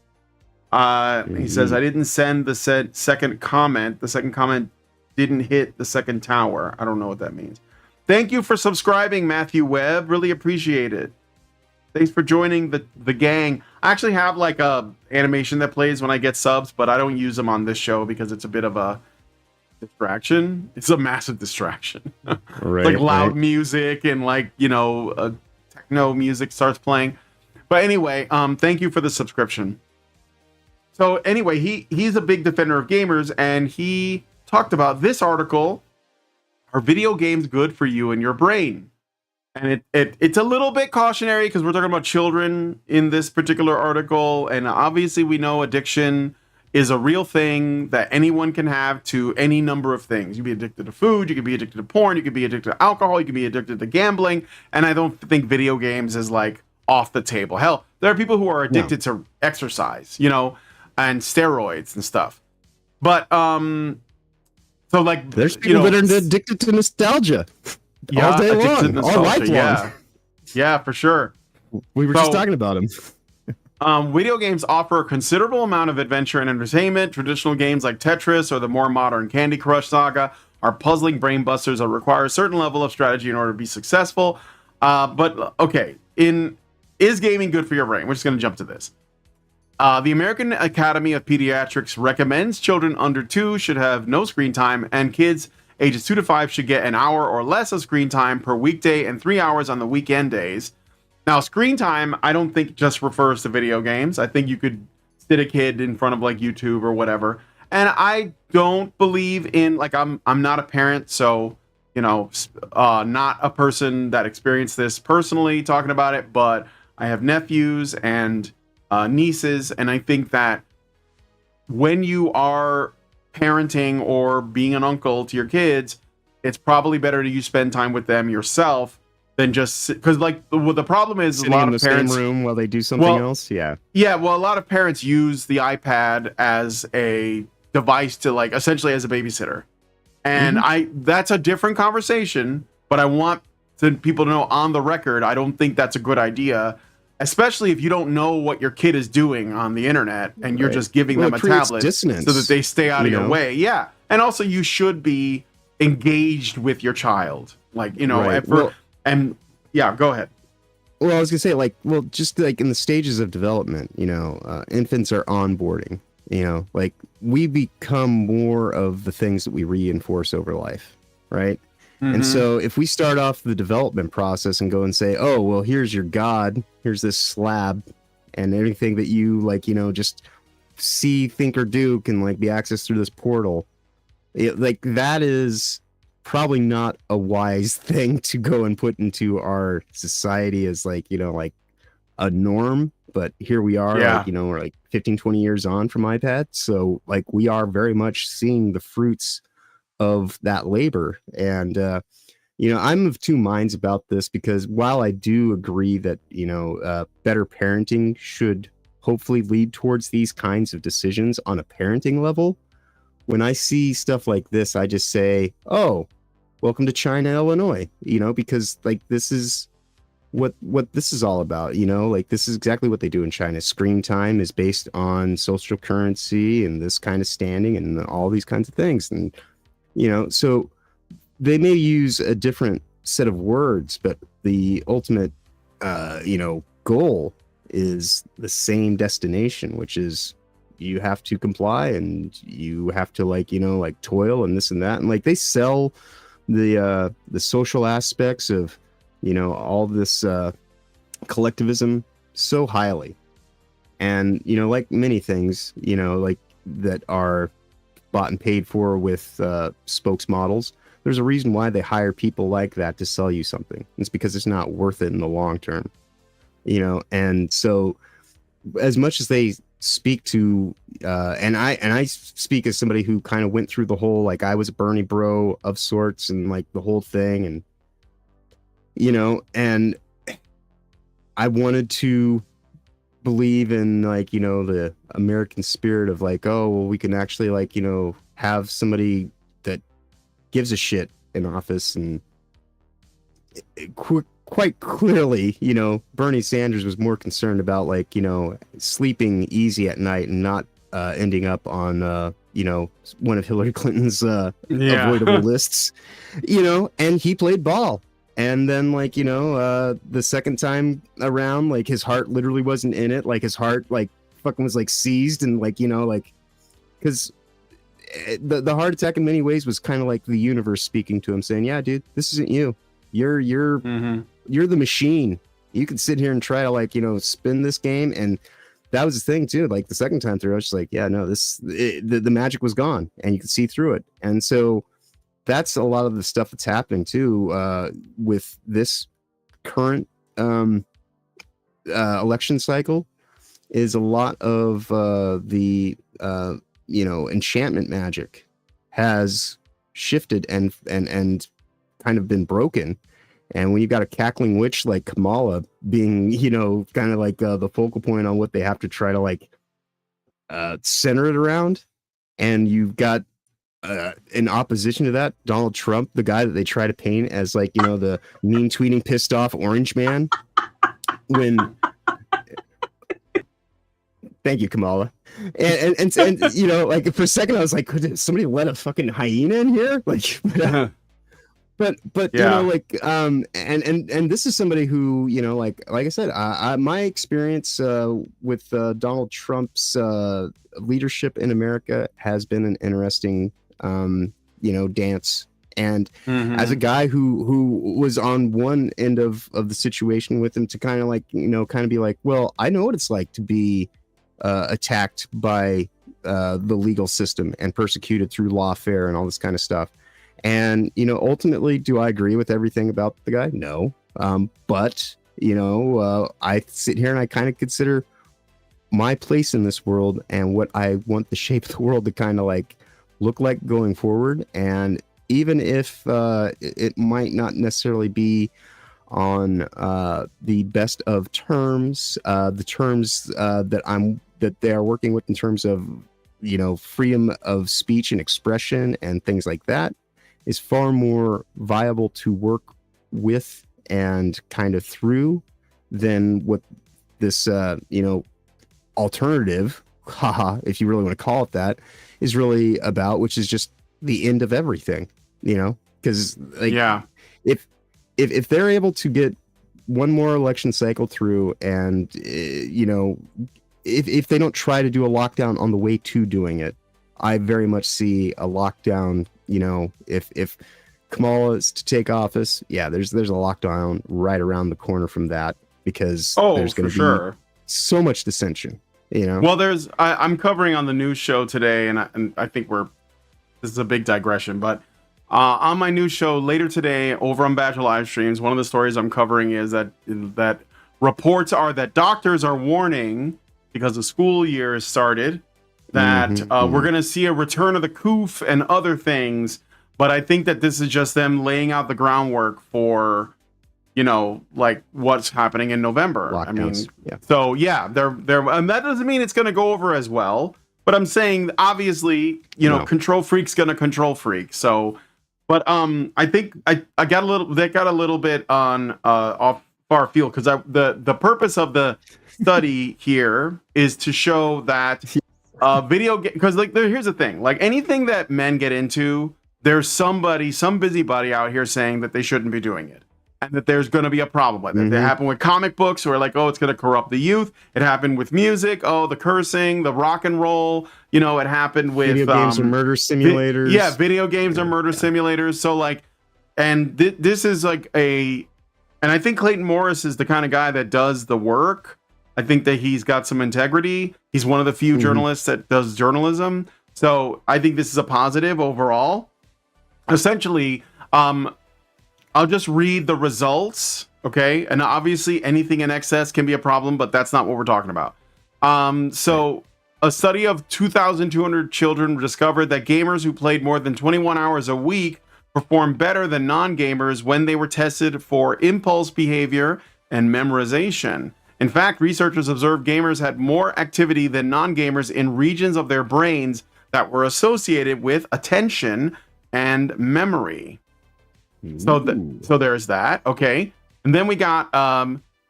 He says I didn't send the second comment. The second comment didn't hit the second tower. I don't know what that means. Thank you for subscribing, Matthew Webb. Really appreciate it. Thanks for joining the gang. I actually have like a animation that plays when I get subs, but I don't use them on this show because it's a bit of a distraction. It's a massive distraction. Like loud music and like, you know, techno music starts playing. But anyway, thank you for the subscription. So anyway, he's a big defender of gamers, and he talked about this article. Are video games good for you and your brain? And it's a little bit cautionary because we're talking about children in this particular article. And obviously we know addiction is a real thing that anyone can have to any number of things. You can be addicted to food, you can be addicted to porn, you can be addicted to alcohol, you can be addicted to gambling. And I don't think video games is like off the table. Hell, there are people who are addicted to exercise, you know, and steroids and stuff. But so like there's people that are addicted to nostalgia. Yeah, all day long, all life long. Yeah, for sure. We were just talking about him. Video games offer a considerable amount of adventure and entertainment. Traditional games like Tetris or the more modern Candy Crush Saga are puzzling brain busters that require a certain level of strategy in order to be successful. But okay, is gaming good for your brain? We're just going to jump to this. The American Academy of Pediatrics recommends children under 2 should have no screen time, and kids ages 2 to 5 should get an hour or less of screen time per weekday and 3 hours on the weekend days. Now, screen time, I don't think just refers to video games. I think you could sit a kid in front of like YouTube or whatever. And I don't believe in, like, I'm not a parent, so, you know, not a person that experienced this personally talking about it, but I have nephews and nieces, and I think that when you are parenting or being an uncle to your kids, it's probably better to you spend time with them yourself than just because like the problem is sitting a lot in of the parents same room while they do something else. Yeah, well, a lot of parents use the iPad as a device to like essentially as a babysitter, and that's a different conversation, but I want people to know on the record I don't think that's a good idea, especially if you don't know what your kid is doing on the internet and you're just giving them a tablet dissonance, so that they stay out of your way. Yeah. And also you should be engaged with your child. Like, you know, go ahead. Well, I was gonna say, like, just like in the stages of development, you know, infants are onboarding. You know, like we become more of the things that we reinforce over life, right? And so if we start off the development process and go and say, oh, well, here's your God, here's this slab, and everything that you like, you know, just see, think, or do can like be accessed through this portal. Like that is probably not a wise thing to go and put into our society as like, you know, like a norm. But here we are, like, you know, we're like 15, 20 years on from iPad. So like we are very much seeing the fruits of that labor. And, you know, I'm of two minds about this because while I do agree that, you know, better parenting should hopefully lead towards these kinds of decisions on a parenting level, when I see stuff like this, I just say, oh, welcome to China, Illinois, you know, because like this is what this is all about, you know, like this is exactly what they do in China. Screen time is based on social currency and this kind of standing and all these kinds of things. And, you know, so they may use a different set of words, but the ultimate, you know, goal is the same destination, which is you have to comply and you have to like, you know, like toil and this and that. And like they sell the social aspects of, you know, all this collectivism so highly. And, you know, like many things, you know, like that are bought and paid for with spokesmodels, there's a reason why they hire people like that to sell you something. It's because it's not worth it in the long term, you know. And so as much as they speak to and I speak as somebody who kind of went through the whole, like I was a Bernie bro of sorts and like the whole thing, and you know, and I wanted to believe in like, you know, the American spirit of like, oh, well, we can actually like, you know, have somebody that gives a shit in office. And quite clearly, you know, Bernie Sanders was more concerned about like, you know, sleeping easy at night and not ending up on, you know, one of Hillary Clinton's avoidable lists, you know, and he played ball. And then, like, you know, the second time around, like, his heart literally wasn't in it. Like, his heart, like, fucking was, like, seized. And, like, you know, like, because the heart attack in many ways was kind of like the universe speaking to him, saying, yeah, dude, this isn't you. You're the machine. You can sit here and try to, like, you know, spin this game. And that was the thing, too. Like, the second time through, I was just like, yeah, no, the magic was gone. And you could see through it. And so that's a lot of the stuff that's happening too with this current election cycle is a lot of the you know, enchantment magic has shifted and kind of been broken. And when you've got a cackling witch like Kamala being, you know, kind of like the focal point on what they have to try to like center it around, and you've got in opposition to that, Donald Trump, the guy that they try to paint as like, you know, the mean tweeting, pissed off orange man. When, thank you, Kamala, and you know, like for a second I was like, could somebody let a fucking hyena in here? Like, but you know, like and this is somebody who, you know, like I said, my experience with Donald Trump's leadership in America has been an interesting you know, dance. And as a guy who was on one end of the situation with him, to kind of like, you know, kind of be like, well, I know what it's like to be attacked by the legal system and persecuted through lawfare and all this kind of stuff. And, you know, ultimately, do I agree with everything about the guy? No. But, you know, I sit here and I kind of consider my place in this world and what I want the shape of the world to kind of like look like going forward. And even if it might not necessarily be on the best of terms, the terms that they are working with in terms of, you know, freedom of speech and expression and things like that, is far more viable to work with and kind of through than what this you know, alternative, haha, if you really want to call it that, is really about, which is just the end of everything, you know? Because like, if they're able to get one more election cycle through and you know, if they don't try to do a lockdown on the way to doing it, I very much see a lockdown. If Kamala is to take office, there's a lockdown right around the corner from that, because there's going to be so much dissension. Well, I'm covering on the news show today, and I think this is a big digression, but on my news show later today over on Badger live streams, one of the stories I'm covering is that reports are that doctors are warning, because the school year has started, that we're going to see a return of the coof and other things. But I think that this is just them laying out the groundwork for, like what's happening in November. Lockdowns. They're and that doesn't mean it's going to go over as well. But I'm saying, obviously, control freak's going to control freak. So, but I think I got a little bit on off far field, because the purpose of the study here is to show that video game, because here's the thing, like anything that men get into, there's some busybody out here saying that they shouldn't be doing it, and that there's going to be a problem with it. It happened with comic books, where like, oh, it's going to corrupt the youth. It happened with music, oh, the cursing, the rock and roll. It happened with video games are murder simulators. Video games are murder simulators. So like, and this is like and I think Clayton Morris is the kind of guy that does the work. I think that he's got some integrity. He's one of the few journalists that does journalism. So I think this is a positive overall. Essentially, I'll just read the results, okay? And obviously anything in excess can be a problem, but that's not what we're talking about. So a study of 2,200 children discovered that gamers who played more than 21 hours a week performed better than non-gamers when they were tested for impulse behavior and memorization. In fact, researchers observed gamers had more activity than non-gamers in regions of their brains that were associated with attention and memory. So there's that. Okay. And then we got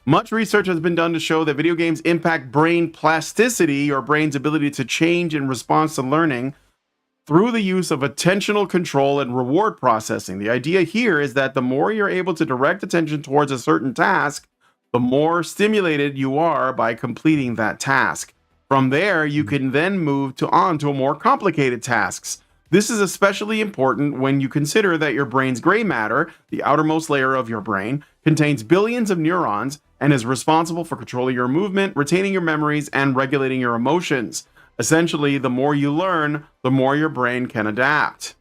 much research has been done to show that video games impact brain plasticity, or brain's ability to change in response to learning, through the use of attentional control and reward processing. The idea here is that the more you're able to direct attention towards a certain task, the more stimulated you are by completing that task. From there, you can then move on to more complicated tasks. This is especially important when you consider that your brain's gray matter, the outermost layer of your brain, contains billions of neurons and is responsible for controlling your movement, retaining your memories, and regulating your emotions. Essentially, the more you learn, the more your brain can adapt.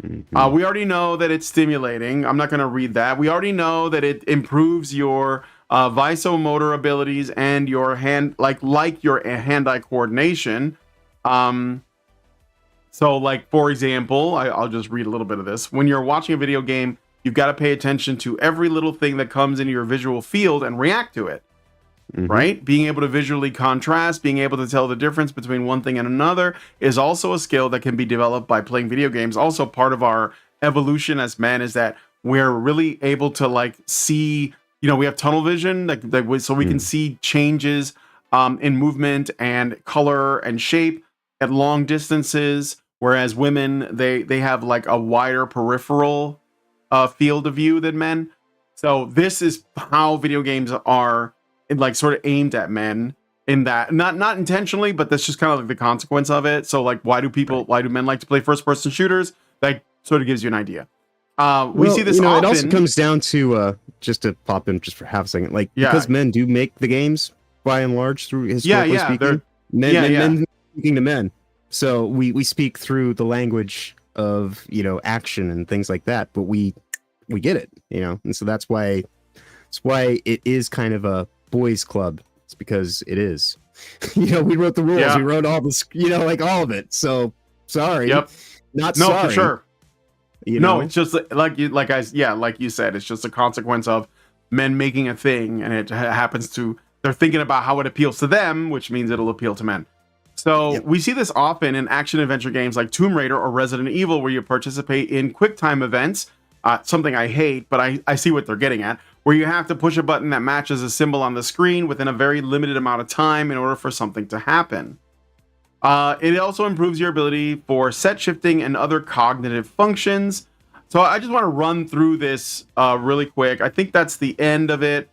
We already know that it's stimulating. I'm not going to read that. We already know that it improves your visomotor abilities and your your hand-eye coordination. So, like, for example, I'll just read a little bit of this. When you're watching a video game, you've got to pay attention to every little thing that comes into your visual field and react to it, right? Being able to visually contrast, being able to tell the difference between one thing and another is also a skill that can be developed by playing video games. Also, part of our evolution as men is that we're really able to, like, see, we have tunnel vision, so we can see changes in movement and color and shape at long distances. Whereas women, they have like a wider peripheral field of view than men. So this is how video games are sort of aimed at men, in that not intentionally, but that's just kind of like the consequence of it. So like, why do men like to play first person shooters? That sort of gives you an idea. We see this often. It also comes down to just to pop in just for half a second, because men do make the games by and large through historically speaking. Men speaking to men. So we speak through the language of, action and things like that, but we get it, and so that's why it is kind of a boys club. It's because it is, we wrote the rules, we wrote all this, all of it. So sorry. Yep. Not no, sorry. for sure. No, it's just like you said, it's just a consequence of men making a thing, and it happens to, they're thinking about how it appeals to them, which means it'll appeal to men. So we see this often in action adventure games like Tomb Raider or Resident Evil, where you participate in quick time events, something I hate, but I see what they're getting at, where you have to push a button that matches a symbol on the screen within a very limited amount of time in order for something to happen. It also improves your ability for set shifting and other cognitive functions. So I just want to run through this really quick. I think that's the end of it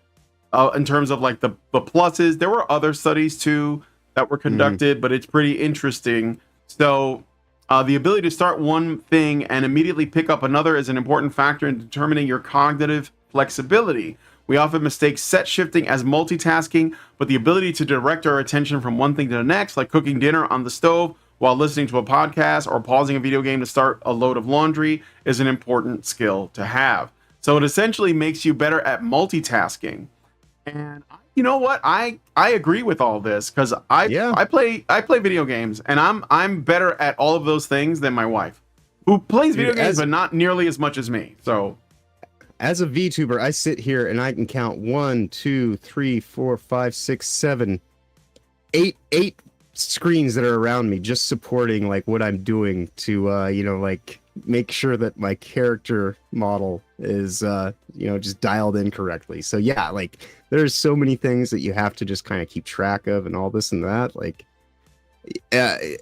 in terms of like the pluses. There were other studies too that were conducted, but it's pretty interesting. So the ability to start one thing and immediately pick up another is an important factor in determining your cognitive flexibility. We often mistake set shifting as multitasking, but the ability to direct our attention from one thing to the next, like cooking dinner on the stove while listening to a podcast or pausing a video game to start a load of laundry, is an important skill to have. So it essentially makes you better at multitasking. And you know what? I agree with all this, because I play video games, and I'm better at all of those things than my wife, who plays video games but not nearly as much as me. So as a VTuber, I sit here and I can count 1, 2, 3, 4, 5, 6, 7, 8 screens that are around me, just supporting like what I'm doing to like make sure that my character model is just dialed in correctly. So yeah, like there's so many things that you have to just kind of keep track of and all this and that. Like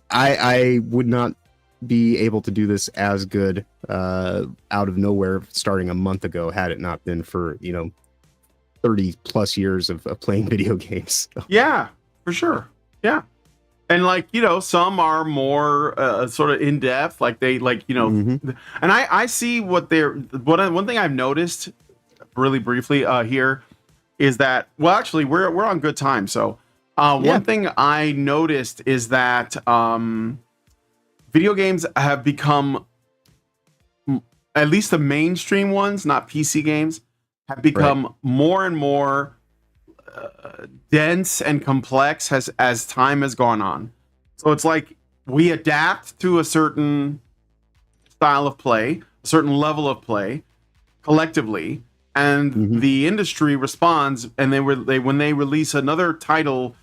I would not be able to do this as good out of nowhere starting a month ago had it not been for 30 plus years of playing video games. Yeah, for sure. Yeah. And like, some are more sort of in depth, like they and I see what one thing I've noticed really briefly here is that, well, actually we're on good time. So one thing I noticed is that video games have become, at least the mainstream ones, not PC games, have become more and more dense and complex as time has gone on. So it's like we adapt to a certain style of play, a certain level of play collectively, and the industry responds, and when they release another title,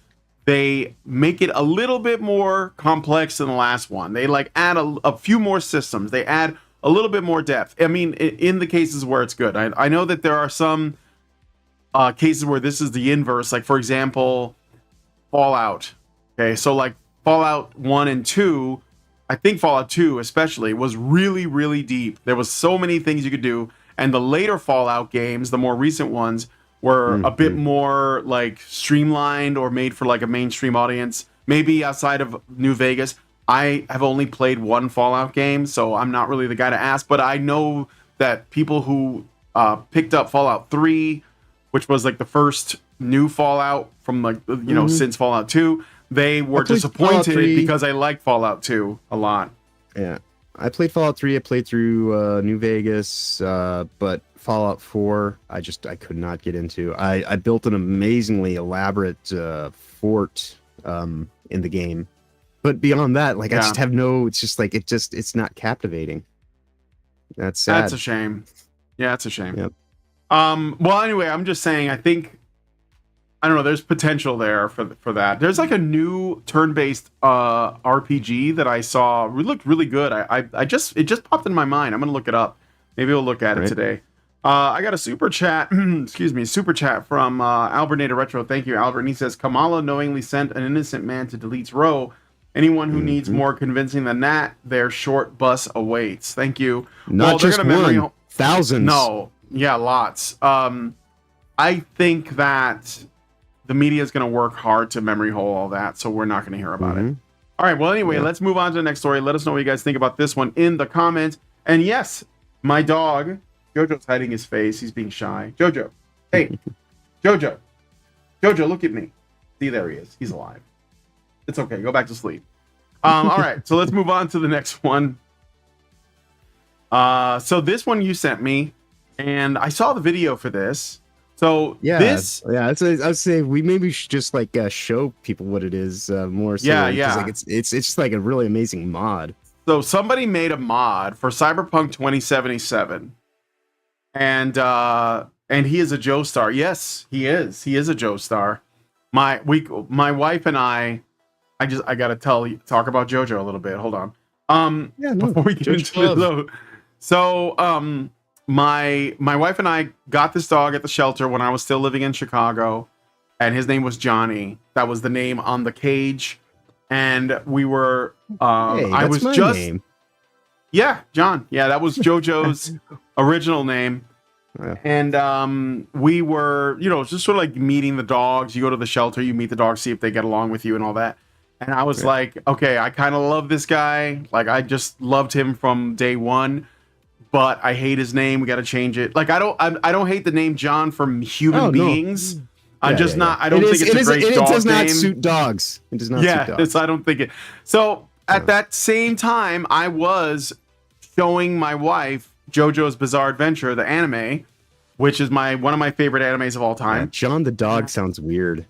they make it a little bit more complex than the last one. They like add a few more systems. They add a little bit more depth. I mean, in the cases where it's good. I know that there are some cases where this is the inverse, like for example Fallout. Okay, so like Fallout 1 and 2, I think Fallout 2 especially, was really, really deep. There was so many things you could do, and the later Fallout games, the more recent ones, were a bit more like streamlined or made for like a mainstream audience, maybe outside of New Vegas. I have only played one Fallout game, so I'm not really the guy to ask, but I know that people who picked up Fallout 3, which was like the first new Fallout from like since Fallout 2, they were disappointed because I liked Fallout 2 a lot. Yeah, I played Fallout 3. I played through New Vegas, but Fallout 4, I could not get into. I built an amazingly elaborate fort in the game, but beyond that, like I just have no. It's just like it's not captivating. That's sad. That's a shame. Yeah, it's a shame. Yep. Well, anyway, I'm just saying, I don't know, there's potential there for that. There's like a new turn-based RPG that I saw. It looked really good. It just popped in my mind. I'm gonna look it up. Maybe we'll look at it today. I got a super chat, super chat from Albernator Retro. Thank you, Albert. And he says, Kamala knowingly sent an innocent man to delete's row. Anyone who needs more convincing than that, their short bus awaits. Thank you. Not just one, thousands. No, yeah, lots. I think that the media is going to work hard to memory hole all that, so we're not going to hear about it. All right, well, anyway, let's move on to the next story. Let us know what you guys think about this one in the comments. And yes, my dog, Jojo's hiding his face. He's being shy. Jojo, hey, Jojo, look at me. See, there he is. He's alive. It's okay. Go back to sleep. All right, so let's move on to the next one. So this one you sent me, and I saw the video for this. So I'd say we maybe should just like show people what it is more. So, like, it's just like a really amazing mod. So somebody made a mod for Cyberpunk 2077, and he is a Joestar. Yes, he is. He is a Joestar. My wife and I gotta talk about Jojo a little bit. Hold on. Before we get into the so my wife and I got this dog at the shelter when I was still living in Chicago, and his name was Johnny. That was the name on the cage, and we were I was just name. Yeah, John. Yeah, that was Jojo's original name. Yeah. And we were, just sort of like meeting the dogs. You go to the shelter, you meet the dogs, see if they get along with you and all that. And I was like, okay, I kind of love this guy. Like, I just loved him from day one, but I hate his name. We got to change it. Like, I don't hate the name John from human beings. I'm just not. I don't think it's a great dog name. It does not suit dogs. It does not suit dogs. I don't think it. So at that same time, I was showing my wife JoJo's Bizarre Adventure, the anime, which is one of my favorite animes of all time. Yeah, John the dog sounds weird.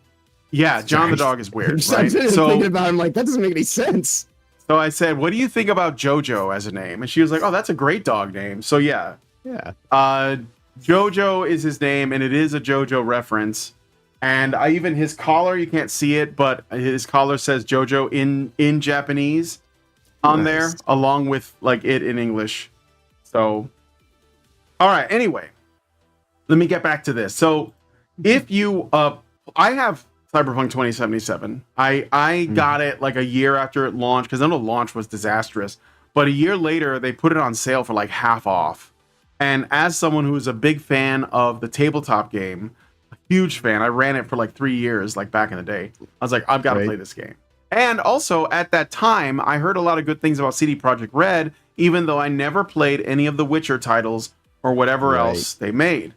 Yeah, John the dog is weird. I'm thinking about him like that doesn't make any sense. So I said, "What do you think about JoJo as a name?" And she was like, "Oh, that's a great dog name." So yeah. JoJo is his name, and it is a JoJo reference. And his collar, you can't see it, but his collar says JoJo in Japanese on there, along with like it in English. So, all right. Anyway, let me get back to this. So, if you, I have Cyberpunk 2077. I got it like a year after it launched because I know launch was disastrous. But a year later, they put it on sale for like half off. And as someone who's a big fan of the tabletop game, huge fan. I ran it for like 3 years, like back in the day. I was like, I've got to play this game. And also at that time, I heard a lot of good things about CD Projekt Red, even though I never played any of the Witcher titles or whatever else they made.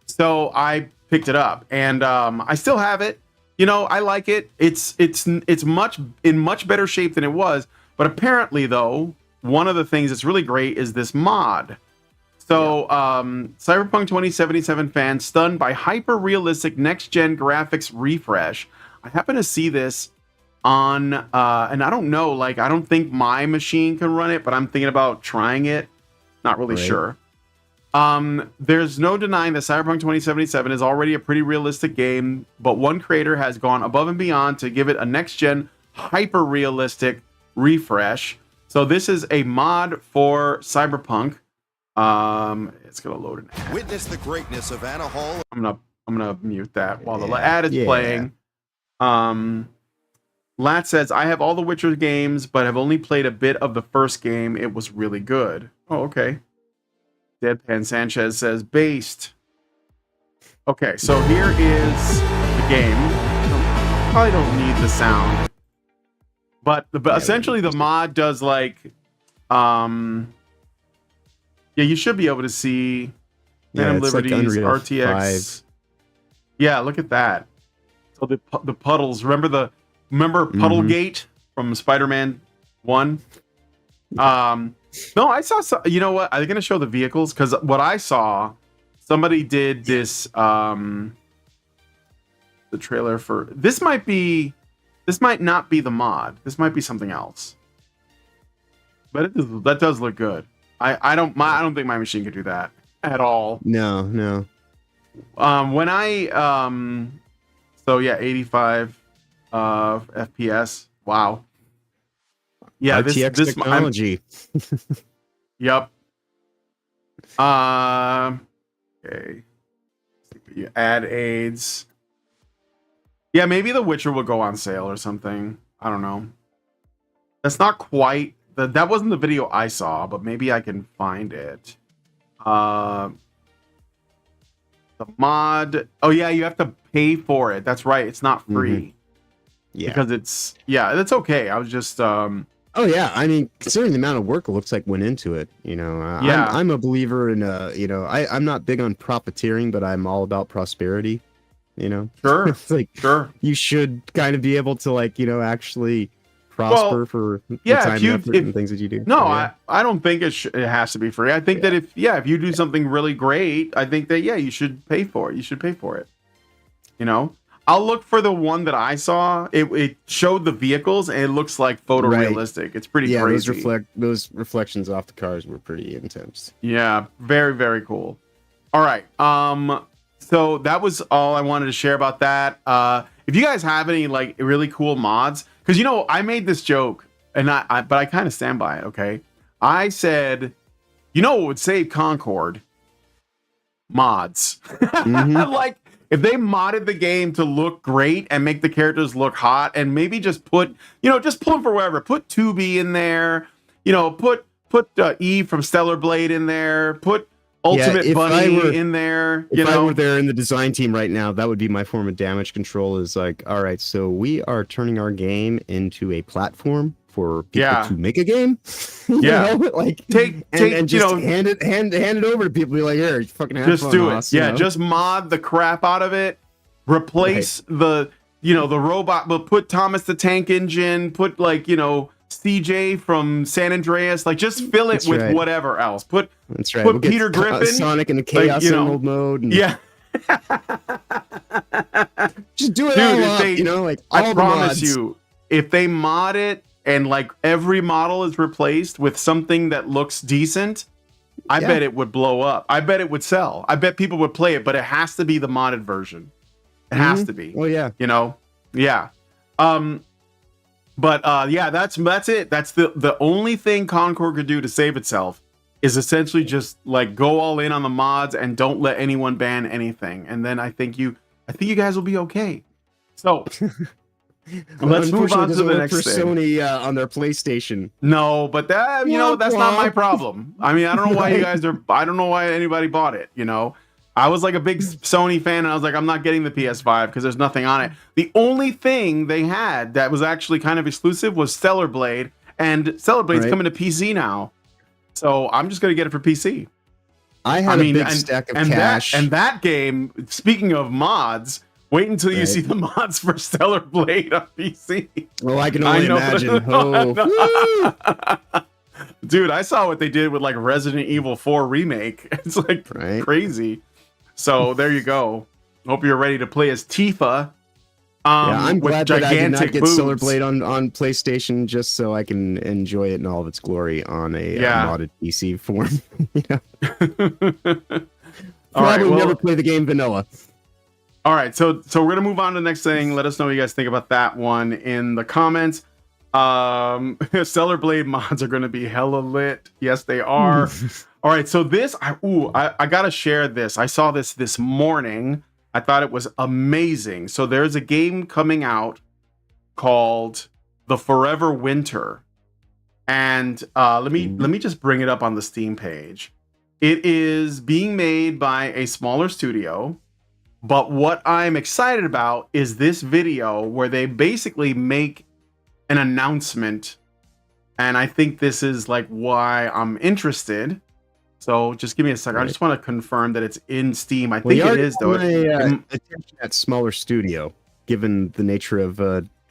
So I picked it up, and I still have it. You know, I like it. It's in much better shape than it was. But apparently, though, one of the things that's really great is this mod. So, Cyberpunk 2077 fans stunned by hyper-realistic next-gen graphics refresh. I happen to see this on, and I don't know, like, I don't think my machine can run it, but I'm thinking about trying it. Not really sure. There's no denying that Cyberpunk 2077 is already a pretty realistic game, but one creator has gone above and beyond to give it a next-gen hyper-realistic refresh. So this is a mod for Cyberpunk. It's gonna load an ad. Witness the greatness of Anna Hall. I'm gonna mute that while the ad is playing. Lat says, I have all the Witcher games, but have only played a bit of the first game. It was really good. Oh, okay. Deadpan Sanchez says, based. Okay, so here is the game. Probably don't need the sound. But essentially the mod does like yeah, you should be able to see Phantom Liberties, like RTX. 5. Yeah, look at that. So the puddles. Remember Puddlegate from Spider-Man 1? No, I saw. You know what? I'm gonna show the vehicles because what I saw, somebody did this. The trailer for this might not be the mod. This might be something else. But that does look good. I don't think my machine could do that at all. No. When I so yeah, 85 FPS. Wow. Yeah, RTX this technology. Yep. Okay. You add aids. Yeah, maybe The Witcher will go on sale or something. I don't know. That's not quite. That wasn't the video I saw, but maybe I can find it. The mod. Oh yeah, you have to pay for it. That's right. It's not free. Yeah. Because that's okay. I was just Oh yeah, I mean, considering the amount of work it looks like went into it, you know. I'm a believer in you know, I'm not big on profiteering, but I'm all about prosperity. You know. Sure. It's like you should kind of be able to like, you know, actually prosper for the time and effort and things that you do. No, I don't think it has to be free. I think that if you do something really great, I think that you should pay for it. You should pay for it. You know, I'll look for the one that I saw. It showed the vehicles and it looks like photorealistic. It's pretty crazy. Those reflections off the cars were pretty intense. Yeah, very, very cool. All right. So that was all I wanted to share about that. If you guys have any like really cool mods, because you know I made this joke and but I kind of stand by it. Okay, I said, you know what would save Concord? Mods. Like if they modded the game to look great and make the characters look hot, and maybe just put, you know, just pull them for wherever. Put 2B in there. You know, put Eve from Stellar Blade in there. Put Ultimate if I Bunny were- in there. If I were there in the design team right now, that would be my form of damage control. Is like, all right, so we are turning our game into a platform for people to make a game. You know? Like and just hand it over to people. Be like, here, fucking have just fun, do it. Hoss, you know? Just mod the crap out of it. Replace the robot, but put Thomas the Tank Engine. Put CJ from San Andreas. Like, just fill it with whatever else. Put We'll Peter Griffin, Sonic in the Chaos Emerald mode. And just do it all up, I promise you, if they mod it and every model is replaced with something that looks decent, I bet it would blow up. I bet it would sell. I bet people would play it, but it has to be the modded version. It has to be. Oh yeah. That's it. That's the only thing Concord could do to save itself is essentially just go all in on the mods and don't let anyone ban anything. And then I think you guys will be okay. So let's move on to the next thing. Sony on their PlayStation. No, but that's not my problem. I mean, I don't know why you guys are. I don't know why anybody bought it. I was a big Sony fan, and I was like, I'm not getting the PS5 because there's nothing on it. The only thing they had that was actually kind of exclusive was Stellar Blade, and Stellar Blade's coming to PC now. So I'm just going to get it for PC. I have a big stack of cash. That game, speaking of mods, wait until you see the mods for Stellar Blade on PC. Well, I can only imagine. Dude, I saw what they did with Resident Evil 4 Remake. It's crazy. So there you go. Hope you're ready to play as Tifa. I'm glad that I did not get boobs. Stellar Blade on PlayStation just so I can enjoy it in all of its glory on a modded PC form. Probably never play the game vanilla. All right, so we're gonna move on to the next thing. Let us know what you guys think about that one in the comments. Stellar Blade mods are gonna be hella lit. Yes, they are. All right, so this, I gotta share this. I saw this morning. I thought it was amazing. So there's a game coming out called The Forever Winter, and let me just bring it up on the Steam page. It is being made by a smaller studio, but what I'm excited about is this video where they basically make an announcement, and I think this is why I'm interested. So just give me a second. I just want to confirm that it's in Steam. I think it is, though. Attention at smaller studio, given the nature of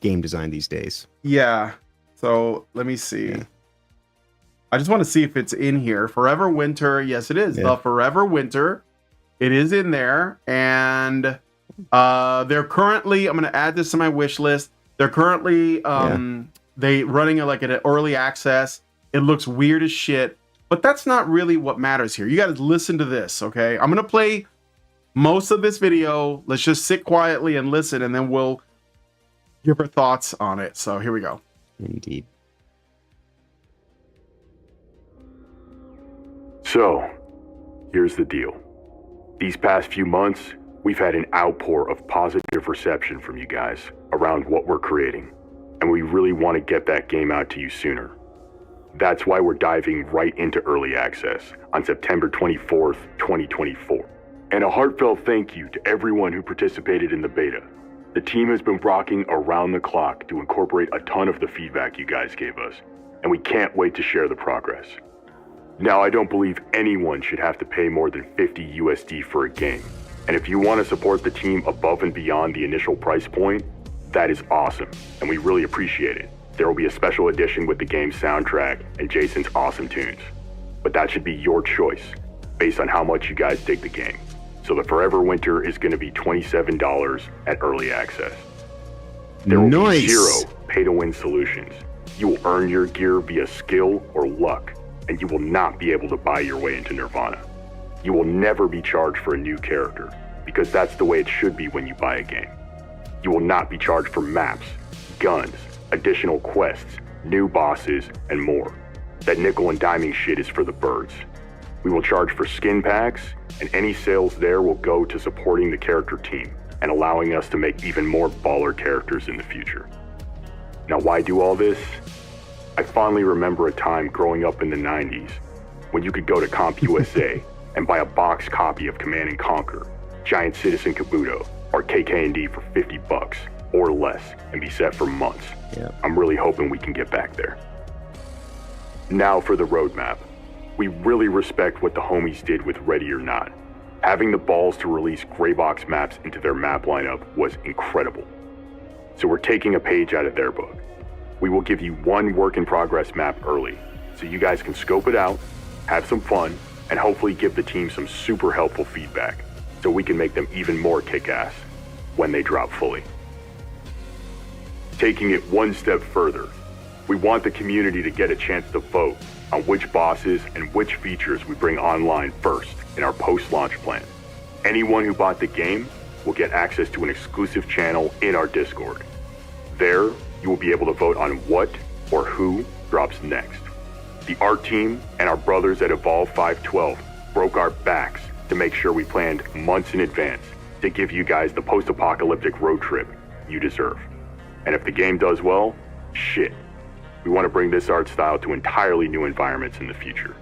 game design these days. Yeah. So let me see. Yeah. I just want to see if it's in here. Forever Winter. Yes, it is. Yeah. The Forever Winter. It is in there. And they're currently, I'm going to add this to my wish list. They're currently they running an early access. It looks weird as shit. But that's not really what matters here. You got to listen to this, okay? I'm going to play most of this video. Let's just sit quietly and listen, and then we'll give our thoughts on it. So here we go. Indeed. So, here's the deal. These past few months, we've had an outpour of positive reception from you guys around what we're creating, and we really want to get that game out to you sooner. That's why we're diving right into early access on September 24th, 2024. And a heartfelt thank you to everyone who participated in the beta. The team has been rocking around the clock to incorporate a ton of the feedback you guys gave us, and we can't wait to share the progress. Now, I don't believe anyone should have to pay more than 50 USD for a game. And if you want to support the team above and beyond the initial price point, that is awesome, and we really appreciate it. There will be a special edition with the game's soundtrack and Jason's awesome tunes. But that should be your choice, based on how much you guys dig the game. So the Forever Winter is going to be $27 at early access. There will be 0 pay-to-win solutions. You will earn your gear via skill or luck, and you will not be able to buy your way into Nirvana. You will never be charged for a new character, because that's the way it should be when you buy a game. You will not be charged for maps, guns, additional quests, new bosses, and more. That nickel and diming shit is for the birds. We will charge for skin packs, and any sales there will go to supporting the character team and allowing us to make even more baller characters in the future. Now, why do all this? I fondly remember a time growing up in the 90s when you could go to CompUSA and buy a box copy of Command & Conquer, Giant Citizen Kabuto, or KK&D for $50 or less and be set for months. Yeah. I'm really hoping we can get back there. Now for the roadmap. We really respect what the homies did with Ready or Not. Having the balls to release gray box maps into their map lineup was incredible. So we're taking a page out of their book. We will give you one work in progress map early, so you guys can scope it out, have some fun, and hopefully give the team some super helpful feedback, so we can make them even more kick-ass when they drop fully. Taking it one step further, we want the community to get a chance to vote on which bosses and which features we bring online first in our post-launch plan. Anyone who bought the game will get access to an exclusive channel in our Discord. There, you will be able to vote on what or who drops next. The art team and our brothers at Evolve 512 broke our backs to make sure we planned months in advance to give you guys the post-apocalyptic road trip you deserve. And if the game does well, shit. We want to bring this art style to entirely new environments in the future.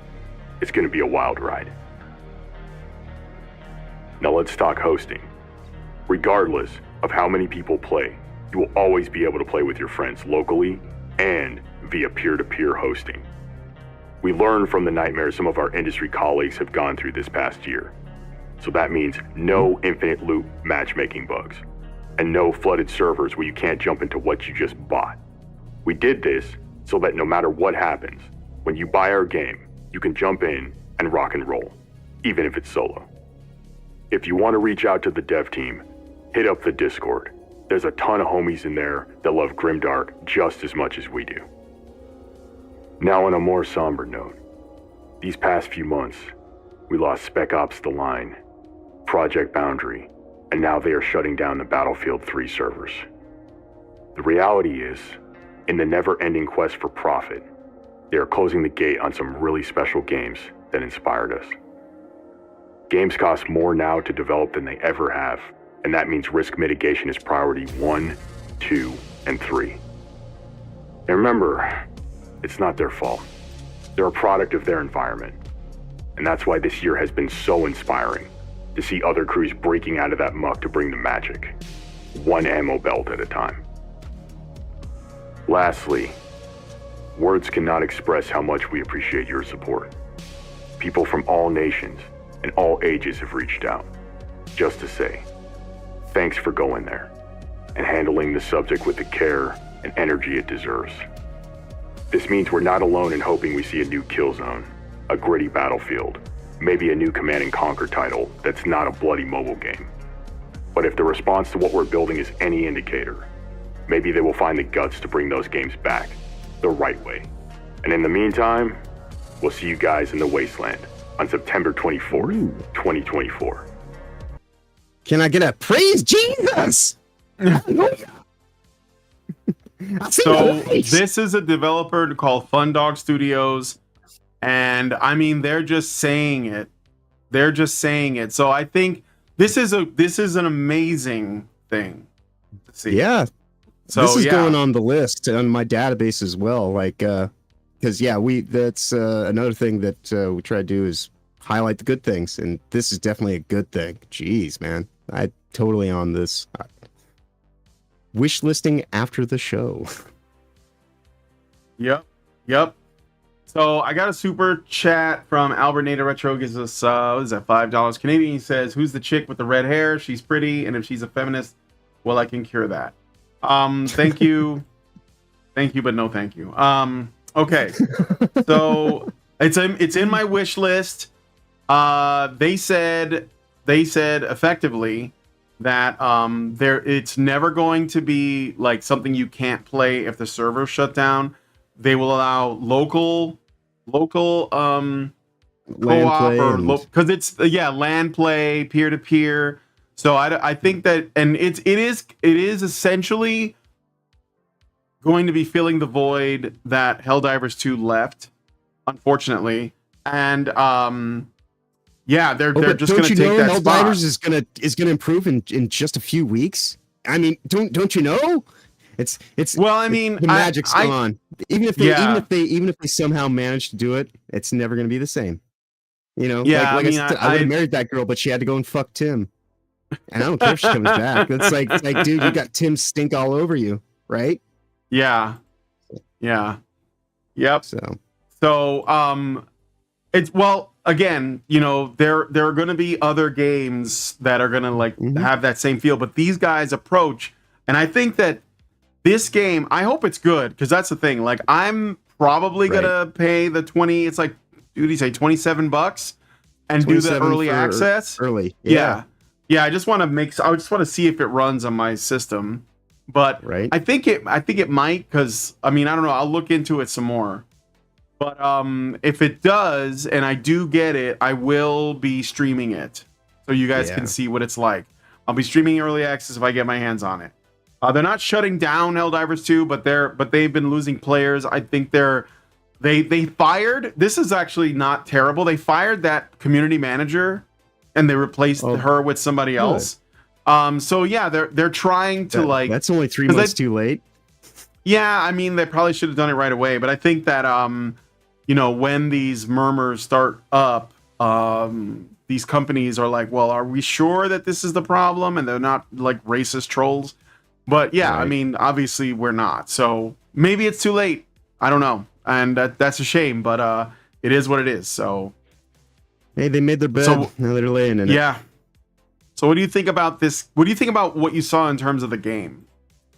It's going to be a wild ride. Now let's talk hosting. Regardless of how many people play, you will always be able to play with your friends locally and via peer-to-peer hosting. We learned from the nightmares some of our industry colleagues have gone through this past year. So that means no infinite loop matchmaking bugs, and no flooded servers where you can't jump into what you just bought. We did this so that no matter what happens, when you buy our game, you can jump in and rock and roll, even if it's solo. If you want to reach out to the dev team, hit up the Discord. There's a ton of homies in there that love Grimdark just as much as we do. Now on a more somber note, these past few months, we lost Spec Ops The Line, Project Boundary, and now they are shutting down the Battlefield 3 servers. The reality is, in the never-ending quest for profit, they are closing the gate on some really special games that inspired us. Games cost more now to develop than they ever have, and that means risk mitigation is priority 1, 2, and 3. And remember, it's not their fault. They're a product of their environment. And that's why this year has been so inspiring, to see other crews breaking out of that muck to bring the magic, one ammo belt at a time. Lastly, words cannot express how much we appreciate your support. People from all nations and all ages have reached out, just to say, thanks for going there and handling the subject with the care and energy it deserves. This means we're not alone in hoping we see a new Killzone, a gritty Battlefield, maybe a new Command & Conquer title that's not a bloody mobile game. But if the response to what we're building is any indicator, maybe they will find the guts to bring those games back the right way. And in the meantime, we'll see you guys in the Wasteland on September 24th, 2024. Can I get a praise Jesus? Hallelujah. So this is a developer called Fundog Studios, and I mean they're just saying it. They're just saying it. So I think this is an amazing thing to see. Yeah. So this is yeah. going on the list on my database as well. Like, because yeah, that's another thing that we try to do is highlight the good things, and this is definitely a good thing. Jeez, man, I totally on this. Wish listing after the show. Yep. So I got a super chat from Albert Nader Retro, gives us what is that, $5 Canadian. He says, "Who's the chick with the red hair? She's pretty, and if she's a feminist, well, I can cure that." Thank you, but no thank you. Okay, so it's in my wish list. They said effectively that it's never going to be like something you can't play if the server shut down. They will allow local co-op or because it's LAN play, peer-to-peer. So I think that, and it is essentially going to be filling the void that Helldivers 2 left, unfortunately. And yeah, they're just going to take that spot. Helldivers is gonna improve in just a few weeks. I mean, don't you know? It's well, I mean, the magic's gone. Even if they somehow manage to do it, it's never going to be the same. You know, Yeah, like I mean, I said, I would have married that girl, but she had to go and fuck Tim. And I don't care if she comes back. It's like, dude, you got Tim stink all over you, right? Yeah. Yep. So, it's, well, again, you know, there are going to be other games that are going to like have that same feel, but these guys approach, and I think that this game, I hope it's good, because that's the thing. Like, I'm probably gonna pay the 20. It's like, dude, you say $27 and do the early access. Early, yeah. I just want to see if it runs on my system. But I think it might, because I mean, I don't know. I'll look into it some more. But if it does, and I do get it, I will be streaming it, so you guys can see what it's like. I'll be streaming early access if I get my hands on it. They're not shutting down Helldivers 2, but they've been losing players. I think they fired. This is actually not terrible. They fired that community manager, and they replaced her with somebody else. So yeah, they're trying to like. That's only 3 months too late. Yeah, I mean, they probably should have done it right away. But I think that you know, when these murmurs start up, these companies are like, well, are we sure that this is the problem, and they're not like racist trolls? But yeah, I mean, obviously we're not. So maybe it's too late. I don't know. And that's a shame, but it is what it is. So hey, they made their bed. So, now they're laying in it. Yeah. So what do you think about this? What do you think about what you saw in terms of the game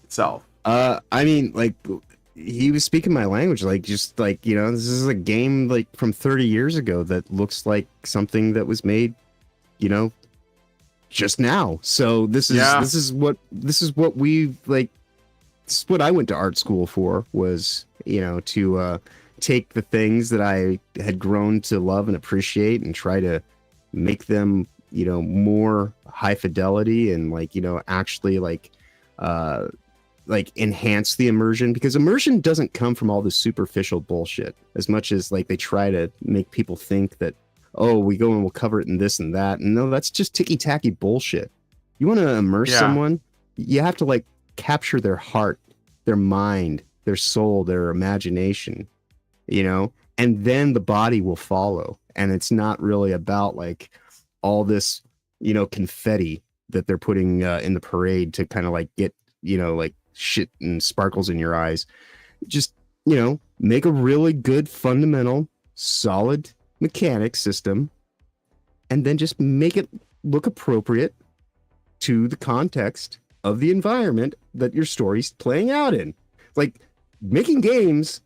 itself? I mean, like, he was speaking my language, like, just like, you know, this is a game like from 30 years ago that looks like something that was made, you know, just now. So this is what we like. This is what I went to art school for, was, you know, to take the things that I had grown to love and appreciate and try to make them, you know, more high fidelity and like, you know, actually like enhance the immersion, because immersion doesn't come from all this superficial bullshit as much as like they try to make people think that, oh, we go and we'll cover it in this and that. And no, that's just ticky-tacky bullshit. You want to immerse someone, you have to like capture their heart, their mind, their soul, their imagination, you know, and then the body will follow. And it's not really about like all this, you know, confetti that they're putting in the parade to kind of like get, you know, like shit and sparkles in your eyes. Just, you know, make a really good, fundamental, solid mechanic system, and then just make it look appropriate to the context of the environment that your story's playing out in. Like, making games,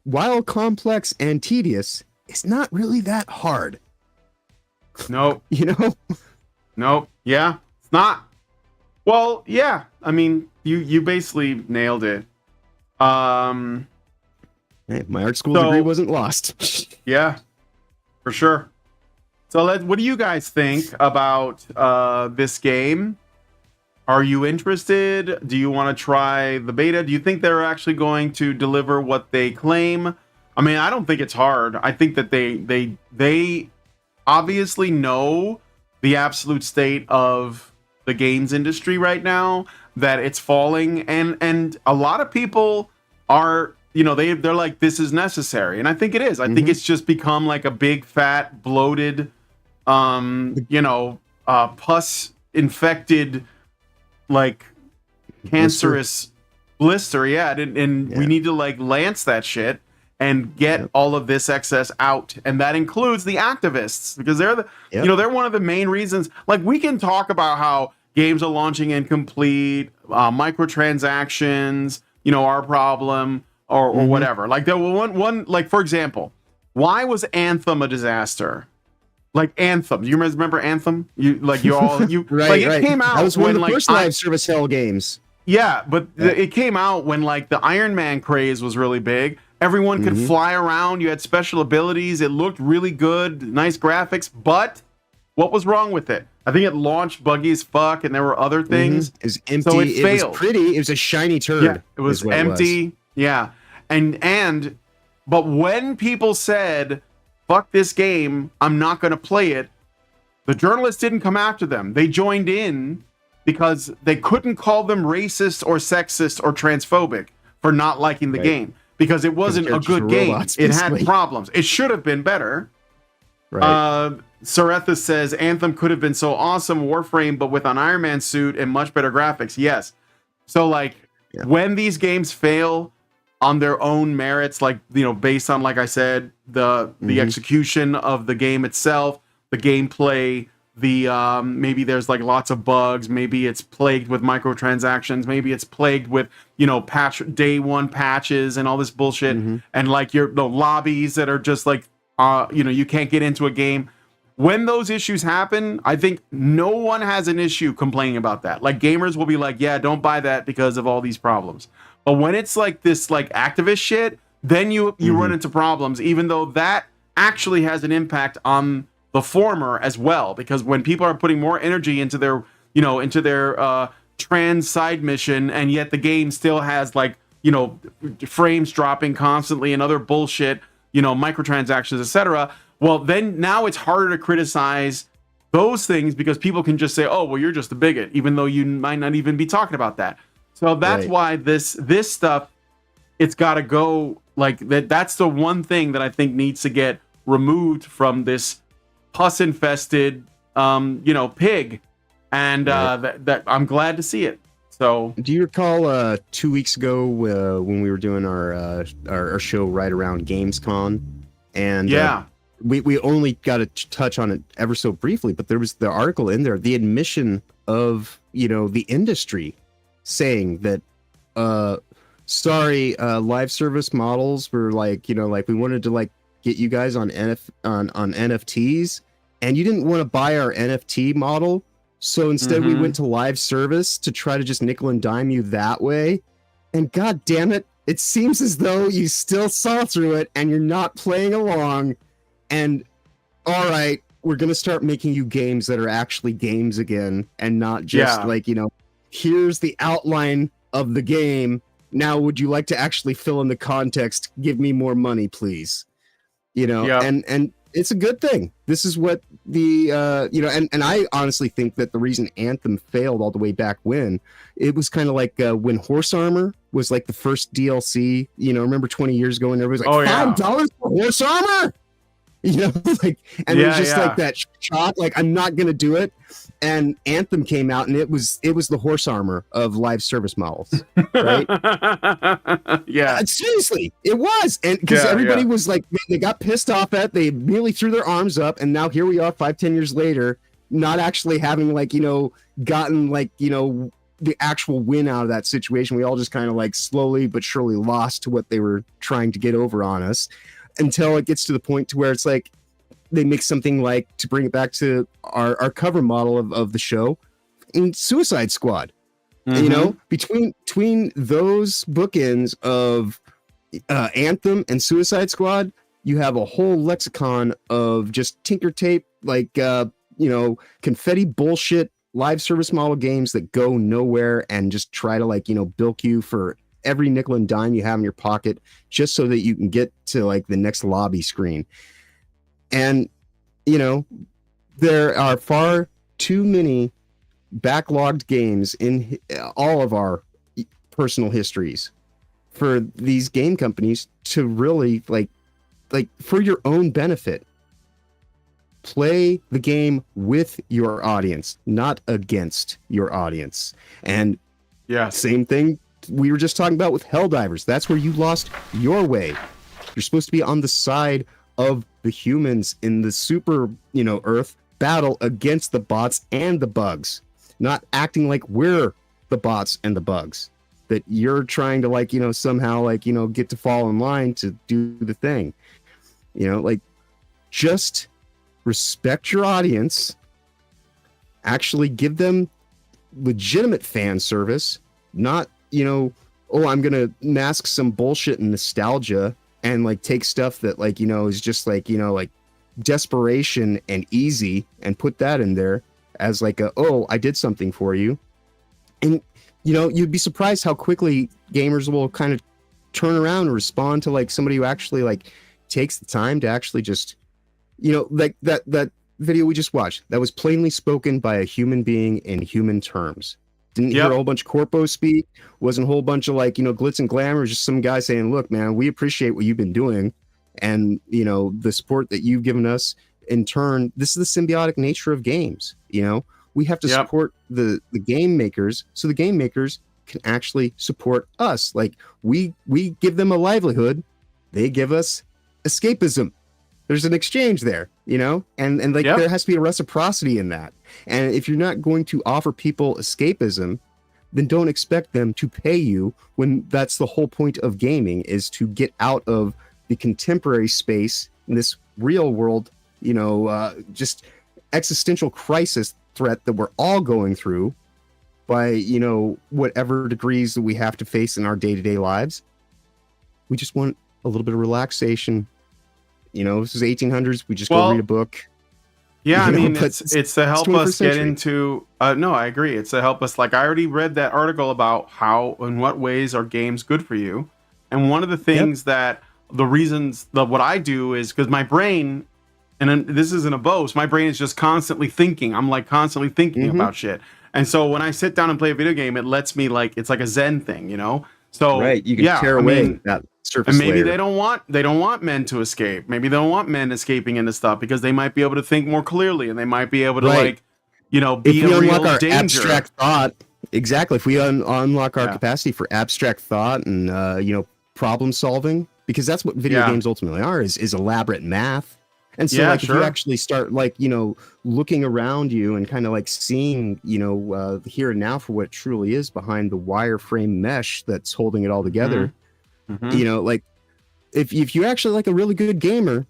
while complex and tedious, is not really that hard. Nope. You know? Nope. Yeah, it's not. Well, yeah. I mean, you basically nailed it. Hey, my art school degree wasn't lost. Yeah, for sure. So what do you guys think about this game? Are you interested? Do you want to try the beta? Do you think they're actually going to deliver what they claim? I mean, I don't think it's hard. I think that they obviously know the absolute state of the games industry right now, that it's falling, and a lot of people are, you know, they're like, this is necessary, and I think it is. I think it's just become like a big fat bloated you know, pus infected, like cancerous blister. Yeah, and we need to like lance that shit and get all of this excess out, and that includes the activists, because they're the you know, they're one of the main reasons. Like, we can talk about how games are launching incomplete, microtransactions, you know, our problem, or whatever. Like, there were one like, for example, why was Anthem a disaster? Like, Anthem, you remember Anthem? You like, you all you like, it came out. That was one when, of the like, first live service hell games. Yeah, but it came out when like the Iron Man craze was really big. Everyone could fly around. You had special abilities. It looked really good, nice graphics. But what was wrong with it? I think it launched buggy as fuck, and there were other things. It was empty. So it was failed. pretty. It was a shiny turd. Yeah, it was empty. Yeah, and but when people said, "Fuck this game, I'm not going to play it," the journalists didn't come after them. They joined in because they couldn't call them racist or sexist or transphobic for not liking the game, because it wasn't a good game. It had problems. It should have been better. Right. Saretha says Anthem could have been so awesome, Warframe, but with an Iron Man suit and much better graphics. Yes. So like when these games fail on their own merits, like based on, like I said, the execution of the game itself, the gameplay, the maybe there's like lots of bugs, maybe it's plagued with microtransactions, maybe it's plagued with day one patches and all this bullshit, and like the lobbies that are just like you can't get into a game. When those issues happen, I think no one has an issue complaining about that. Like gamers will be like, yeah, don't buy that because of all these problems. But when it's like this like activist shit, then you run into problems, even though that actually has an impact on the former as well, because when people are putting more energy into their trans side mission, and yet the game still has like frames dropping constantly and other bullshit, microtransactions, etc. Well, then now it's harder to criticize those things because people can just say, oh, well, you're just a bigot, even though you might not even be talking about that. So that's why this stuff, it's got to go like that. That's the one thing that I think needs to get removed from this pus infested pig, and that I'm glad to see it. So do you recall 2 weeks ago when we were doing our show right around Gamescom, and we only got to touch on it ever so briefly, but there was the article in there, the admission of the industry saying that sorry, live service models were like we wanted to like get you guys on NFTs, and you didn't want to buy our NFT model, so instead we went to live service to try to just nickel and dime you that way. And god damn it, it seems as though you still saw through it and you're not playing along. And all right, we're gonna start making you games that are actually games again, and not just here's the outline of the game. Now, would you like to actually fill in the context? Give me more money, please. And it's a good thing. This is what the and I honestly think that the reason Anthem failed all the way back when, it was kind of like when Horse Armor was like the first DLC. Remember 20 years ago, and everybody's like, $5 for Horse Armor. It was just like that shock, like I'm not gonna do it. And Anthem came out, and it was the Horse Armor of live service models, right? Seriously, it was, and because everybody was like, they got pissed off at, they immediately threw their arms up, and now here we are 5-10 years later, not actually having gotten the actual win out of that situation. We all just kind of like slowly but surely lost to what they were trying to get over on us, until it gets to the point to where it's like they make something like, to bring it back to our cover model of the show, in Suicide Squad. Between those bookends of Anthem and Suicide Squad, you have a whole lexicon of just tinker tape, confetti bullshit live service model games that go nowhere and just try to bilk you for every nickel and dime you have in your pocket, just so that you can get to like the next lobby screen. And there are far too many backlogged games in all of our personal histories for these game companies to really like for your own benefit, play the game with your audience, not against your audience. And same thing we were just talking about with Helldivers. That's where you lost your way. You're supposed to be on the side of the humans in the super, Earth battle against the bots and the bugs, not acting like we're the bots and the bugs, that you're trying to somehow get to fall in line to do the thing. Just respect your audience, actually give them legitimate fan service, not I'm gonna mask some bullshit and nostalgia and take stuff that is just desperation and easy, and put that in there as I did something for you. And you'd be surprised how quickly gamers will kind of turn around and respond to somebody who actually takes the time to actually just that video we just watched, that was plainly spoken by a human being in human terms. Didn't hear a whole bunch of corpo speak. Wasn't a whole bunch of glitz and glamour. Just some guy saying, "Look, man, we appreciate what you've been doing, and the support that you've given us in turn, this is the symbiotic nature of games. You know, we have to support the game makers, so the game makers can actually support us. Like we give them a livelihood, they give us escapism. There's an exchange there, you know, and like there has to be a reciprocity in that. And if you're not going to offer people escapism, then don't expect them to pay you when that's the whole point of gaming, is to get out of the contemporary space in this real world, you know, just existential crisis threat that we're all going through by, you know, whatever degrees that we have to face in our day-to-day lives. We just want a little bit of relaxation. You know, this is 1800s. We just go read a book. Yeah, I You know, mean, but it's to help us get century. into. No, I agree. It's to help us. Like, I already read that article about how, in what ways are games good for you, and one of the things that the reasons that what I do is because my brain, and this isn't a boast, my brain is just constantly thinking. I'm like constantly thinking about shit, and so when I sit down and play a video game, it lets me like it's like a Zen thing, you know. So you can tear away that surface and maybe layer. they don't want men to escape. Maybe they don't want men escaping into stuff because they might be able to think more clearly, and they might be able to like, you know, be if we a unlock real our danger. abstract thought, exactly. If we unlock our capacity for abstract thought and you know, problem solving, because that's what video games ultimately are, is elaborate math. And so like if you actually start like, you know, looking around you and kind of like seeing, you know, here and now for what it truly is behind the wireframe mesh that's holding it all together, you know, like if you're actually like a really good gamer,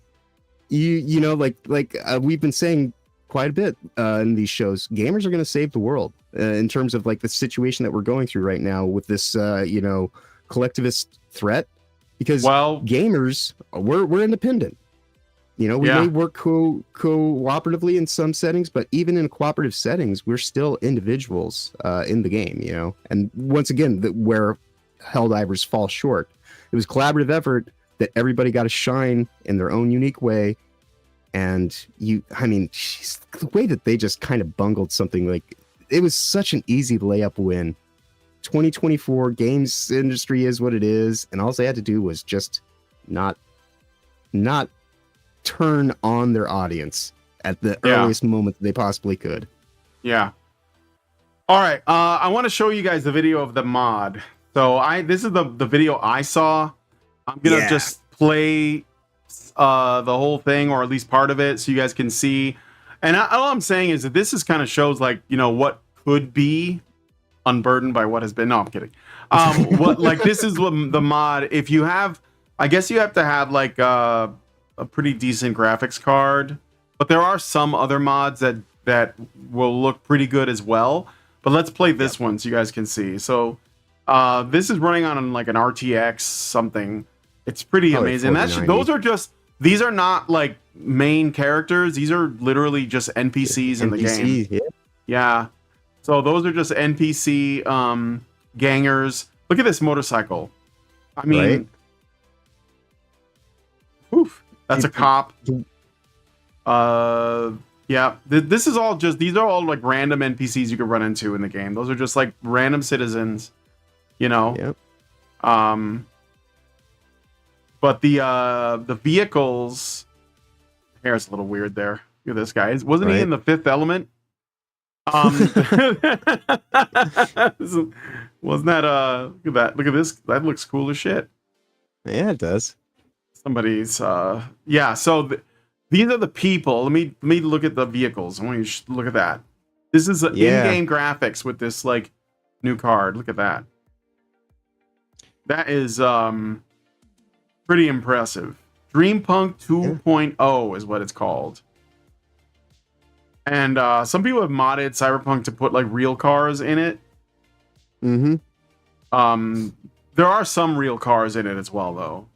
you know, like we've been saying quite a bit in these shows, gamers are going to save the world in terms of like the situation that we're going through right now with this, you know, collectivist threat, because gamers, we're independent. You know, we may work cooperatively in some settings, but even in cooperative settings, we're still individuals in the game, you know. And once again, where Helldivers fall short, it was collaborative effort that everybody got to shine in their own unique way. And I mean, the way that they just kind of bungled something, like, it was such an easy layup win. 2024 games industry is what it is, and all they had to do was just not turn on their audience at the earliest moment that they possibly could. Yeah. All right. I want to show you guys the video of the mod. So this is the video I saw. I'm gonna just play the whole thing, or at least part of it, so you guys can see. And all I'm saying is that this is kind of shows, like, you know, what could be unburdened by what has been. No, I'm kidding. What, like, this is what the mod. If you have, I guess you have to have like a pretty decent graphics card, but there are some other mods that will look pretty good as well. But let's play this one so you guys can see. So this is running on like an RTX something. It's pretty amazing. These are not like main characters. These are literally just NPCs in the game. Yeah. So those are just NPC gangers. Look at this motorcycle. I mean, oof. That's a cop. Yeah. This is all just, these are all like random NPCs you could run into in the game. Those are just like random citizens, you know. Yep. But the vehicles, hair's a little weird there. Look at this guy. Wasn't he in The Fifth Element? Wasn't that look at that. Look at this. That looks cool as shit. Yeah, it does. Somebody's yeah, so these are the people. Let me look at the vehicles. I want you to look at that. This is in-game graphics with this like new card. Look at that. That is pretty impressive. Dreampunk 2.0 is what it's called. And some people have modded Cyberpunk to put like real cars in it. Mm-hmm. There are some real cars in it as well, though.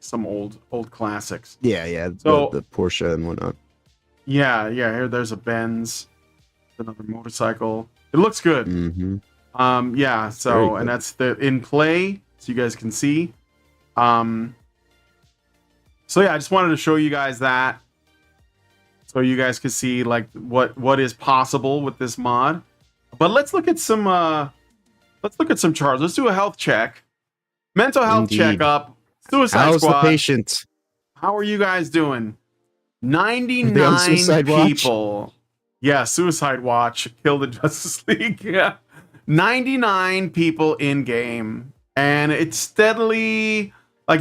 Some old classics. Yeah. So the Porsche and whatnot. Yeah. Here, there's a Benz, another motorcycle. It looks good. Mm-hmm. Yeah. So, and that's the in play, so you guys can see. So yeah, I just wanted to show you guys that, so you guys can see like what is possible with this mod. But let's look at some charts. Let's do a health check, mental health checkup. Suicide How's Squad. the patient? How are you guys doing? 99 Suicide Watch? people. Yeah, Suicide Watch killed the Justice League. Yeah. 99 people in game. And it's steadily like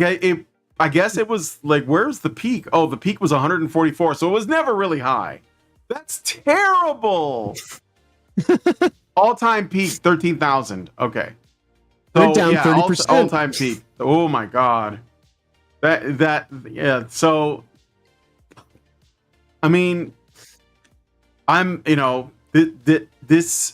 I guess it was like, where's the peak? Oh, the peak was 144, so it was never really high. That's terrible. All-time peak 13,000. Okay. They're down 30%. All-time peak. Oh my god. Yeah. So, I mean, I'm, this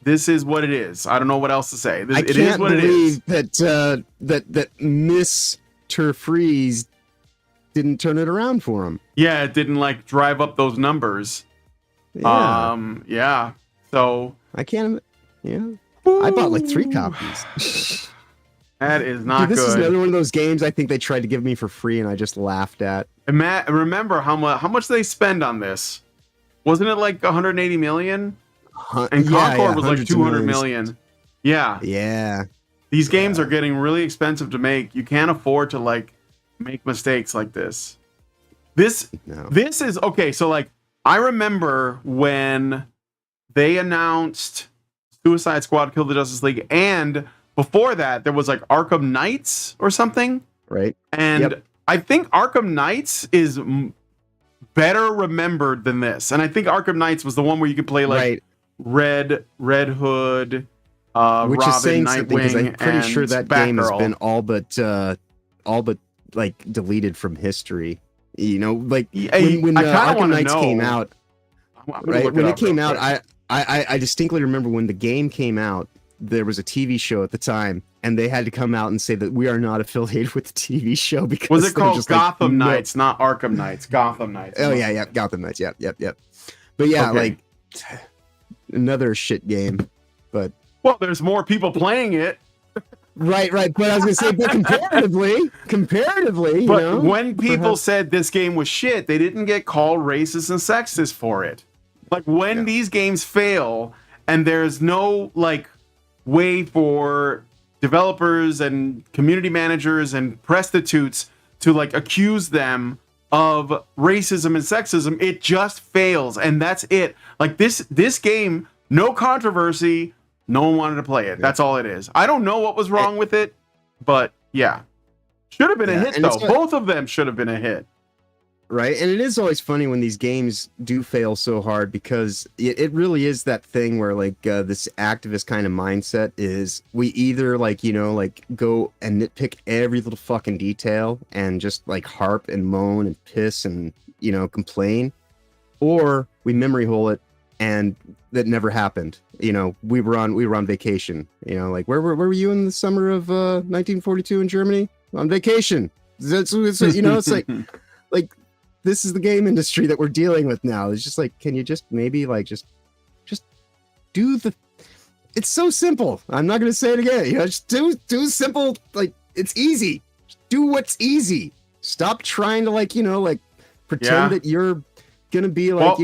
is what it is. I don't know what else to say. I can't believe that Mr. Freeze didn't turn it around for him. Yeah, it didn't like drive up those numbers. Yeah. Yeah. So I can't. Yeah. I bought like 3 copies. That is not Dude, this good. is another one of those games I think they tried to give me for free and I just laughed at. And Matt, remember how much they spend on this? Wasn't it like 180 million? And Concord was like 200 million. Yeah. Yeah. These games are getting really expensive to make. You can't afford to like make mistakes like this. This is okay. So like, I remember when they announced Suicide Squad Kill the Justice League, and before that there was like Arkham Knights or something, right? And I think Arkham Knights is better remembered than this. And I think Arkham Knights was the one where you could play like Red Hood, which Robin, is saying something because I'm pretty sure that game has Batgirl. been all but like deleted from history. You know, like when Arkham Knights came out, right? When it came out, I distinctly remember when the game came out, there was a TV show at the time, and they had to come out and say that we are not affiliated with the TV show because was it called just Gotham like, Knights, not Arkham Knights? Gotham Knights. Oh yeah, Gotham Knights. Yep. But yeah, like another shit game. But well, there's more people playing it. Right. But I was gonna say, but comparatively, but when people said this game was shit, they didn't get called racist and sexist for it. Like when these games fail and there's no like way for developers and community managers and prostitutes to like accuse them of racism and sexism, it just fails, and that's it. Like this game, no controversy. No one wanted to play it. That's all it is. I don't know what was wrong with it, but yeah. Should have been a hit, though. Both of them should have been a hit. Right, and it is always funny when these games do fail so hard because it really is that thing where like this activist kind of mindset is we either like, like go and nitpick every little fucking detail and just like harp and moan and piss and, complain, or we memory hole it and that never happened. We were on vacation. Like where were you in the summer of 1942 in Germany? On vacation. It's like this is the game industry that we're dealing with now. It's just like, can you just maybe like just do the? It's so simple. I'm not gonna say it again. Just do simple. Like it's easy. Just do what's easy. Stop trying to like pretend that you're gonna be like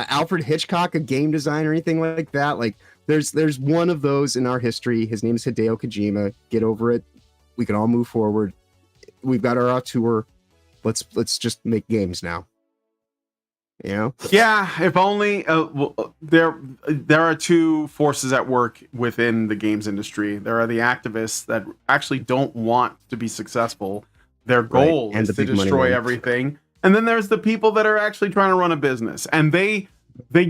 Alfred Hitchcock, a game designer or anything like that. Like there's one of those in our history. His name is Hideo Kojima. Get over it. We can all move forward. We've got our tour. Let's just make games now. Yeah, if only there are two forces at work within the games industry. There are the activists that actually don't want to be successful. Their goal is to destroy everything. And then there's the people that are actually trying to run a business, and they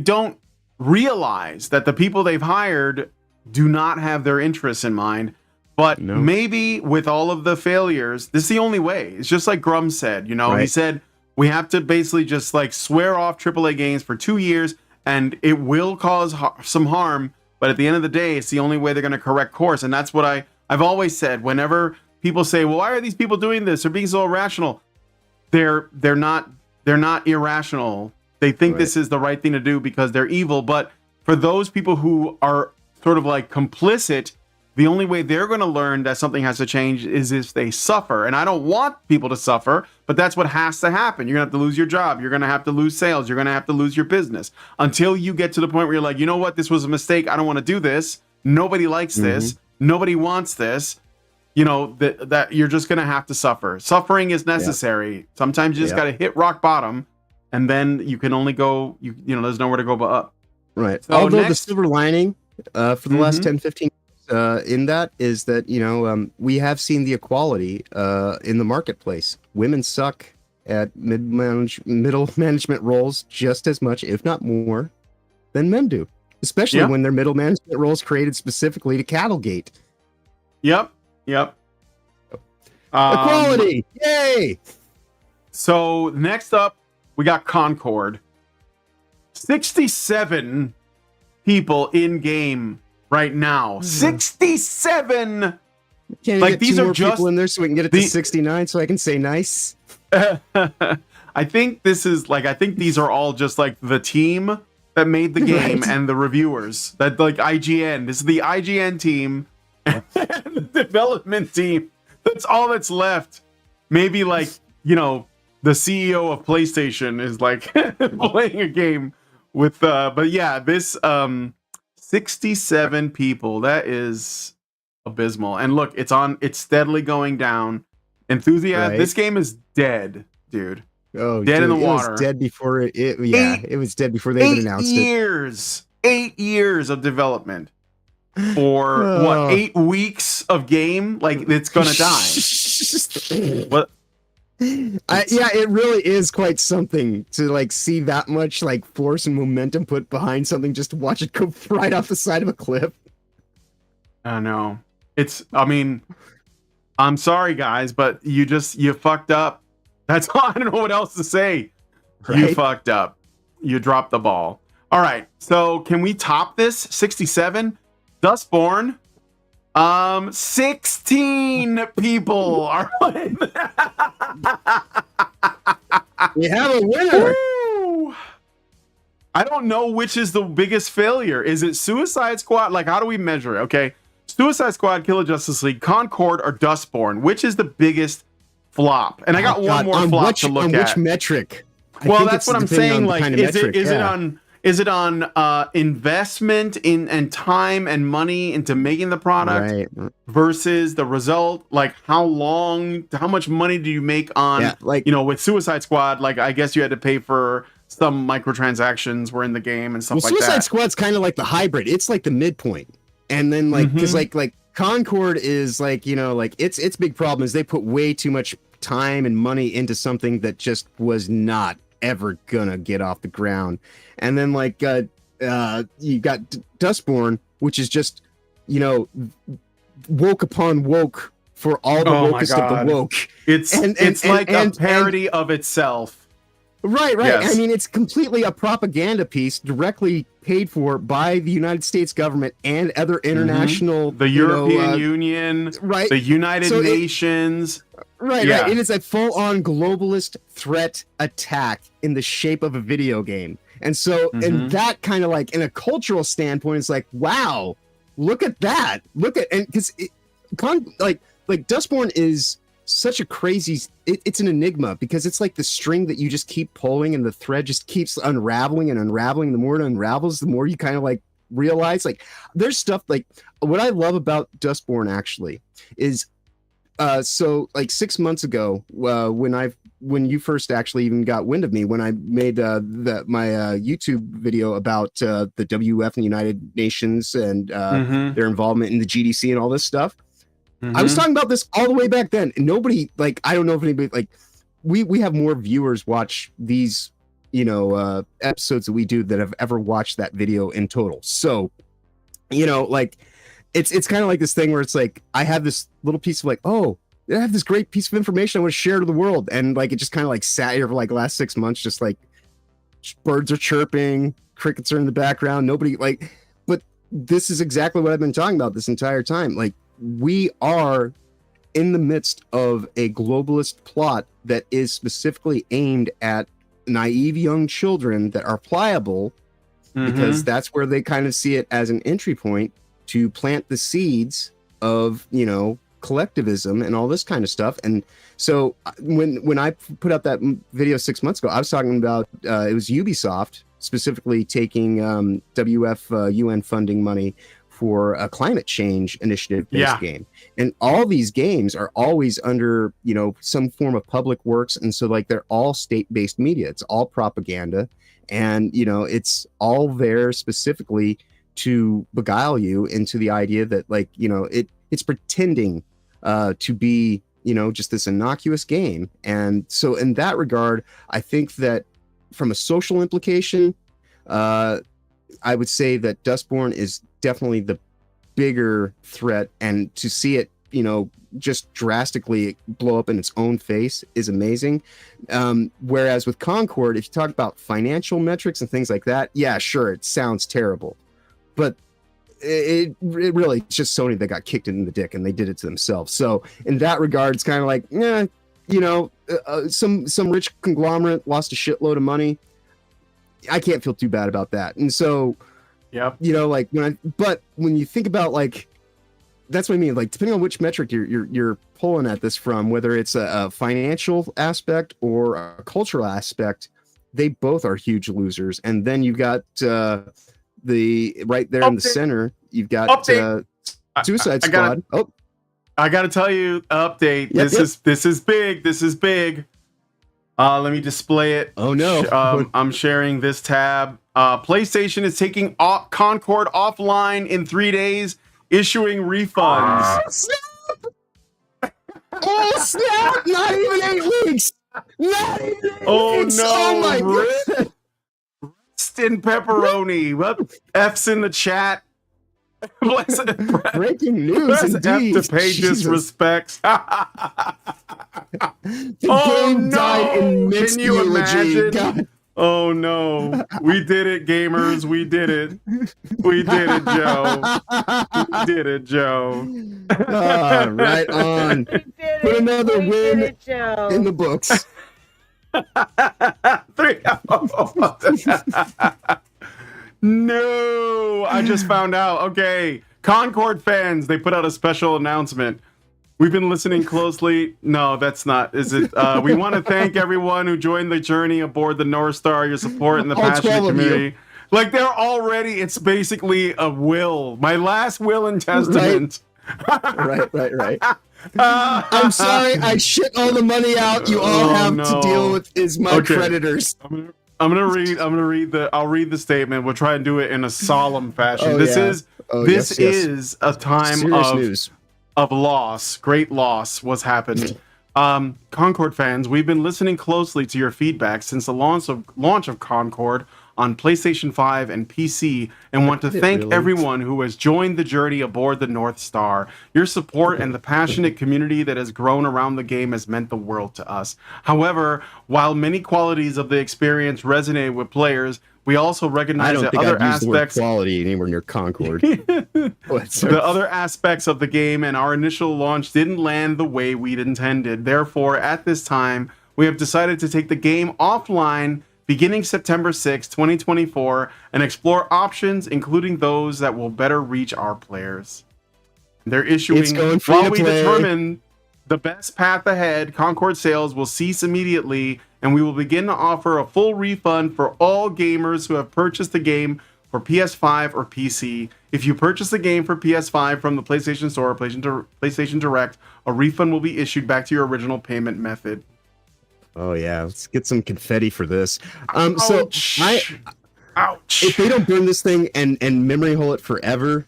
don't realize that the people they've hired do not have their interests in mind. But maybe with all of the failures, this is the only way. It's just like Grum said, he said, we have to basically just like swear off AAA games for 2 years and it will cause some harm. But at the end of the day, it's the only way they're going to correct course. And that's what I've always said. Whenever people say, well, why are these people doing this? They're being so irrational. They're not irrational. They think this is the right thing to do because they're evil. But for those people who are sort of like complicit, the only way they're going to learn that something has to change is if they suffer. And I don't want people to suffer, but that's what has to happen. You're going to have to lose your job. You're going to have to lose sales. You're going to have to lose your business until you get to the point where you're like, you know what? This was a mistake. I don't want to do this. Nobody likes this. Nobody wants this. you know, that you're just gonna have to suffer. Suffering is necessary. Sometimes you just gotta hit rock bottom, and then you can only go. You know, there's nowhere to go but up. Right. So Although next- the silver lining for the last 10, 15 years in that is that, you know, we have seen the equality in the marketplace. Women suck at middle management roles just as much, if not more, than men do. Especially when they're middle management roles created specifically to cattlegate. Yep. Equality! Yay! So next up, we got Concord. 67 people in game right now. 67. Can't Like, get these two are more just people in there so we can get it to 69 so I can say nice. I think this is like, I think these are all just like the team that made the game and the reviewers. That like IGN. This is the IGN team and the development team. That's all that's left. Maybe like, you know, the CEO of PlayStation is like playing a game with but yeah, this 67 people, that is abysmal. And look, it's steadily going down. Enthusiasm, this game is dead, dude. Oh, dead in the it water. was dead before it was dead before they even announced it. 8 years of development for what, 8 weeks of game? Like, it's gonna die. What? Yeah, it really is quite something to like see that much like force and momentum put behind something just to watch it go right off the side of a cliff. I know. I mean, I'm sorry guys, but you fucked up. That's all. I don't know what else to say. Right? You fucked up. You dropped the ball. All right. So can we top this? 67? Dustborn. 16 people are playing. We have a winner. Woo! I don't know which is the biggest failure. Is it Suicide Squad? Like, how do we measure it? Okay. Suicide Squad, Killer Justice League, Concord, or Dustborn? Which is the biggest flop? And I got one more flop to look at. Which metric? Well, that's what I'm saying. Like, is it on investment in time and money into making the product versus the result? Like, how much money do you make on, like, you know, with Suicide Squad? Like, I guess you had to pay for some microtransactions were in the game and stuff like that. Suicide Squad's kind of like the hybrid. It's like the midpoint. And then like, because like Concord is like, you know, like its big problem is they put way too much time and money into something that just was not ever gonna get off the ground. And then like you got Dustborn, which is just, you know, woke upon woke for all the wokest of the woke. It's like a parody of itself. Right. Yes. I mean, it's completely a propaganda piece directly paid for by the United States government and other international, the European Union, the United Nations. Right. It is a full-on globalist threat attack in the shape of a video game. And so, and that kind of like, in a cultural standpoint, it's like, wow, look at that. And because like Dustborn is such a crazy, it's an enigma because it's like the string that you just keep pulling and the thread just keeps unraveling and unraveling. The more it unravels, the more you kind of like realize, like, there's stuff like what I love about Dustborn actually is, so like 6 months ago, when you first actually even got wind of me, when I made my YouTube video about the WF and the United Nations and their involvement in the GDC and all this stuff, I was talking about this all the way back then. And nobody, like, I don't know if anybody, like, we have more viewers watch these, you know, episodes that we do that have ever watched that video in total. So, you know, like, it's kind of like this thing where it's like, I have this little piece of like, oh, I have this great piece of information I want to share to the world. And like, it just kind of like sat here for like the last 6 months, just like birds are chirping, crickets are in the background. Nobody like, but this is exactly what I've been talking about this entire time. Like, we are in the midst of a globalist plot that is specifically aimed at naive young children that are pliable because that's where they kind of see it as an entry point to plant the seeds of, you know, collectivism and all this kind of stuff. And so when I put out that video 6 months ago, I was talking about it was Ubisoft specifically taking WF UN funding money for a climate change initiative based Yeah. game. And all these games are always under, you know, some form of public works. And so like they're all state-based media. It's all propaganda. And, you know, it's all there specifically to beguile you into the idea that, like, you know, it's pretending to be, you know, just this innocuous game. And so in that regard, I think that from a social implication, I would say that Dustborn is definitely the bigger threat, and to see it, you know, just drastically blow up in its own face is amazing. Whereas with Concord, if you talk about financial metrics and things like that, yeah, sure, it sounds terrible, but it really, it's just Sony that got kicked in the dick, and they did it to themselves. So in that regard, it's kind of like, yeah, you know, some rich conglomerate lost a shitload of money. I can't feel too bad about that. And so, Yep. you know, like but when you think about, like, that's what I mean, like, depending on which metric you're pulling at this from, whether it's a financial aspect or a cultural aspect, they both are huge losers. And then you've got the right there in the center, you've got Suicide Squad. I gotta tell you, update. Yep, This is big. This is big. Let me display it. Oh no. I'm sharing this tab. PlayStation is taking Concord offline in 3 days, issuing refunds. Oh snap! Not even 8 weeks. Not even 8 Oh weeks. no! Oh my god! Rest in pepperoni. What? F's in the chat. Breaking news Press indeed. F to pay Jesus. disrespects. The game died in mixed Can you eulogy. imagine? God. Oh no. We did it, gamers. We did it. We did it, Joe. We did it, Joe. Right on. Put another win in the books. 3-0. No, I just found out. Okay, Concord fans, they put out a special announcement. We've been listening closely. No, that's not. Is it? We want to thank everyone who joined the journey aboard the North Star. Your support and the All passionate 12 of you. community. Like, they're already. It's basically a will. My last will and testament. Right. I'm sorry, I shit all the money out. You all have to deal with my creditors. I'm gonna read the statement. We'll try and do it in a solemn fashion. This is a time Serious of loss. Great loss was happened. Concord fans, we've been listening closely to your feedback since the launch of Concord on PlayStation 5 and PC, and want to thank everyone who has joined the journey aboard the North Star. Your support and the passionate community that has grown around the game has meant the world to us. However, while many qualities of the experience resonate with players, we also recognize that other aspects quality anywhere near Concord. The other aspects of the game and our initial launch didn't land the way we'd intended. Therefore, at this time, we have decided to take the game offline beginning September 6, 2024, and explore options, including those that will better reach our players. They're issuing, while we determine the best path ahead, Concord sales will cease immediately, and we will begin to offer a full refund for all gamers who have purchased the game for PS5 or PC. If you purchase the game for PS5 from the PlayStation Store or PlayStation Direct, a refund will be issued back to your original payment method. Oh yeah, let's get some confetti for this. Ouch. If they don't burn this thing and memory hole it forever,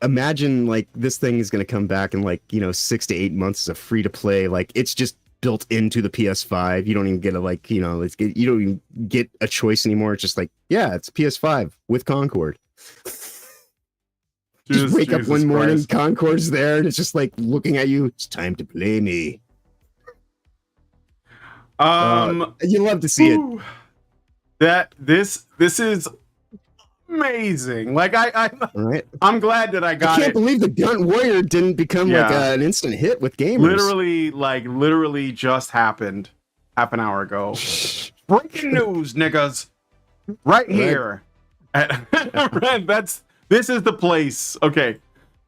imagine like this thing is going to come back in 6 to 8 months as a free to play. Like, it's just built into the PS5. You don't even get you don't even get a choice anymore. It's just like, yeah, it's PS5 with Concord. Just wake up one morning, Concord's there, and it's just like looking at you. It's time to play me. You love to see it. That this is amazing. Like, I'm glad that I got it. I can't believe the Gun Warrior didn't become an instant hit with gamers. Literally just happened half an hour ago. Breaking news, niggas. Right here. This is the place. Okay.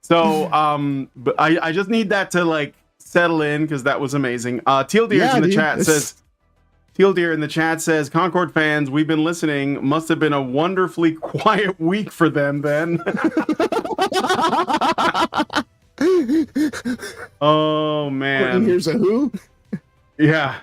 So but I just need that to settle in, because that was amazing. Teal Deers in the chat says CULT-ure in the chat says, Concord fans, we've been listening. Must have been a wonderfully quiet week for them then. Oh, man. Here's a who? Yeah.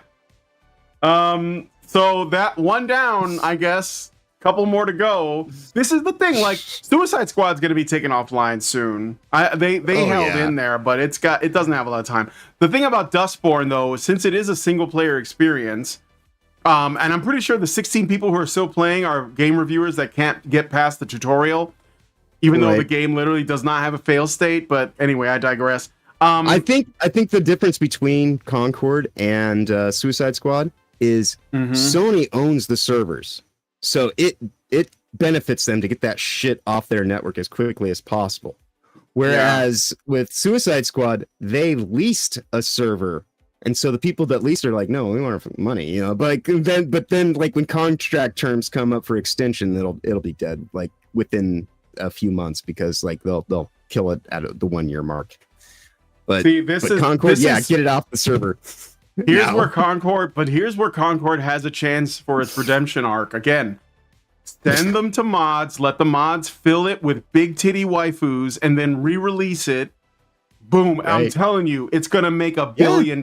So that one down, I guess. Couple more to go. This is the thing, like Suicide Squad's going to be taken offline soon. They held in there, but it doesn't have a lot of time. The thing about Dustborn though, since it is a single player experience, and I'm pretty sure the 16 people who are still playing are game reviewers that can't get past the tutorial, even though the game literally does not have a fail state. But anyway, I digress. I think the difference between Concord and Suicide Squad is Sony owns the servers. So it benefits them to get that shit off their network as quickly as possible. Whereas with Suicide Squad, they leased a server. And so the people that leased are like, no, we want our money, you know. But then like when contract terms come up for extension, it'll be dead like within a few months because like they'll kill it at the 1 year mark. But Concord, get it off the server. Here's where Concord has a chance for its redemption arc. Again, send them to mods, let the mods fill it with big titty waifus, and then re-release it. Boom. Right. I'm telling you, it's gonna make $1 billion.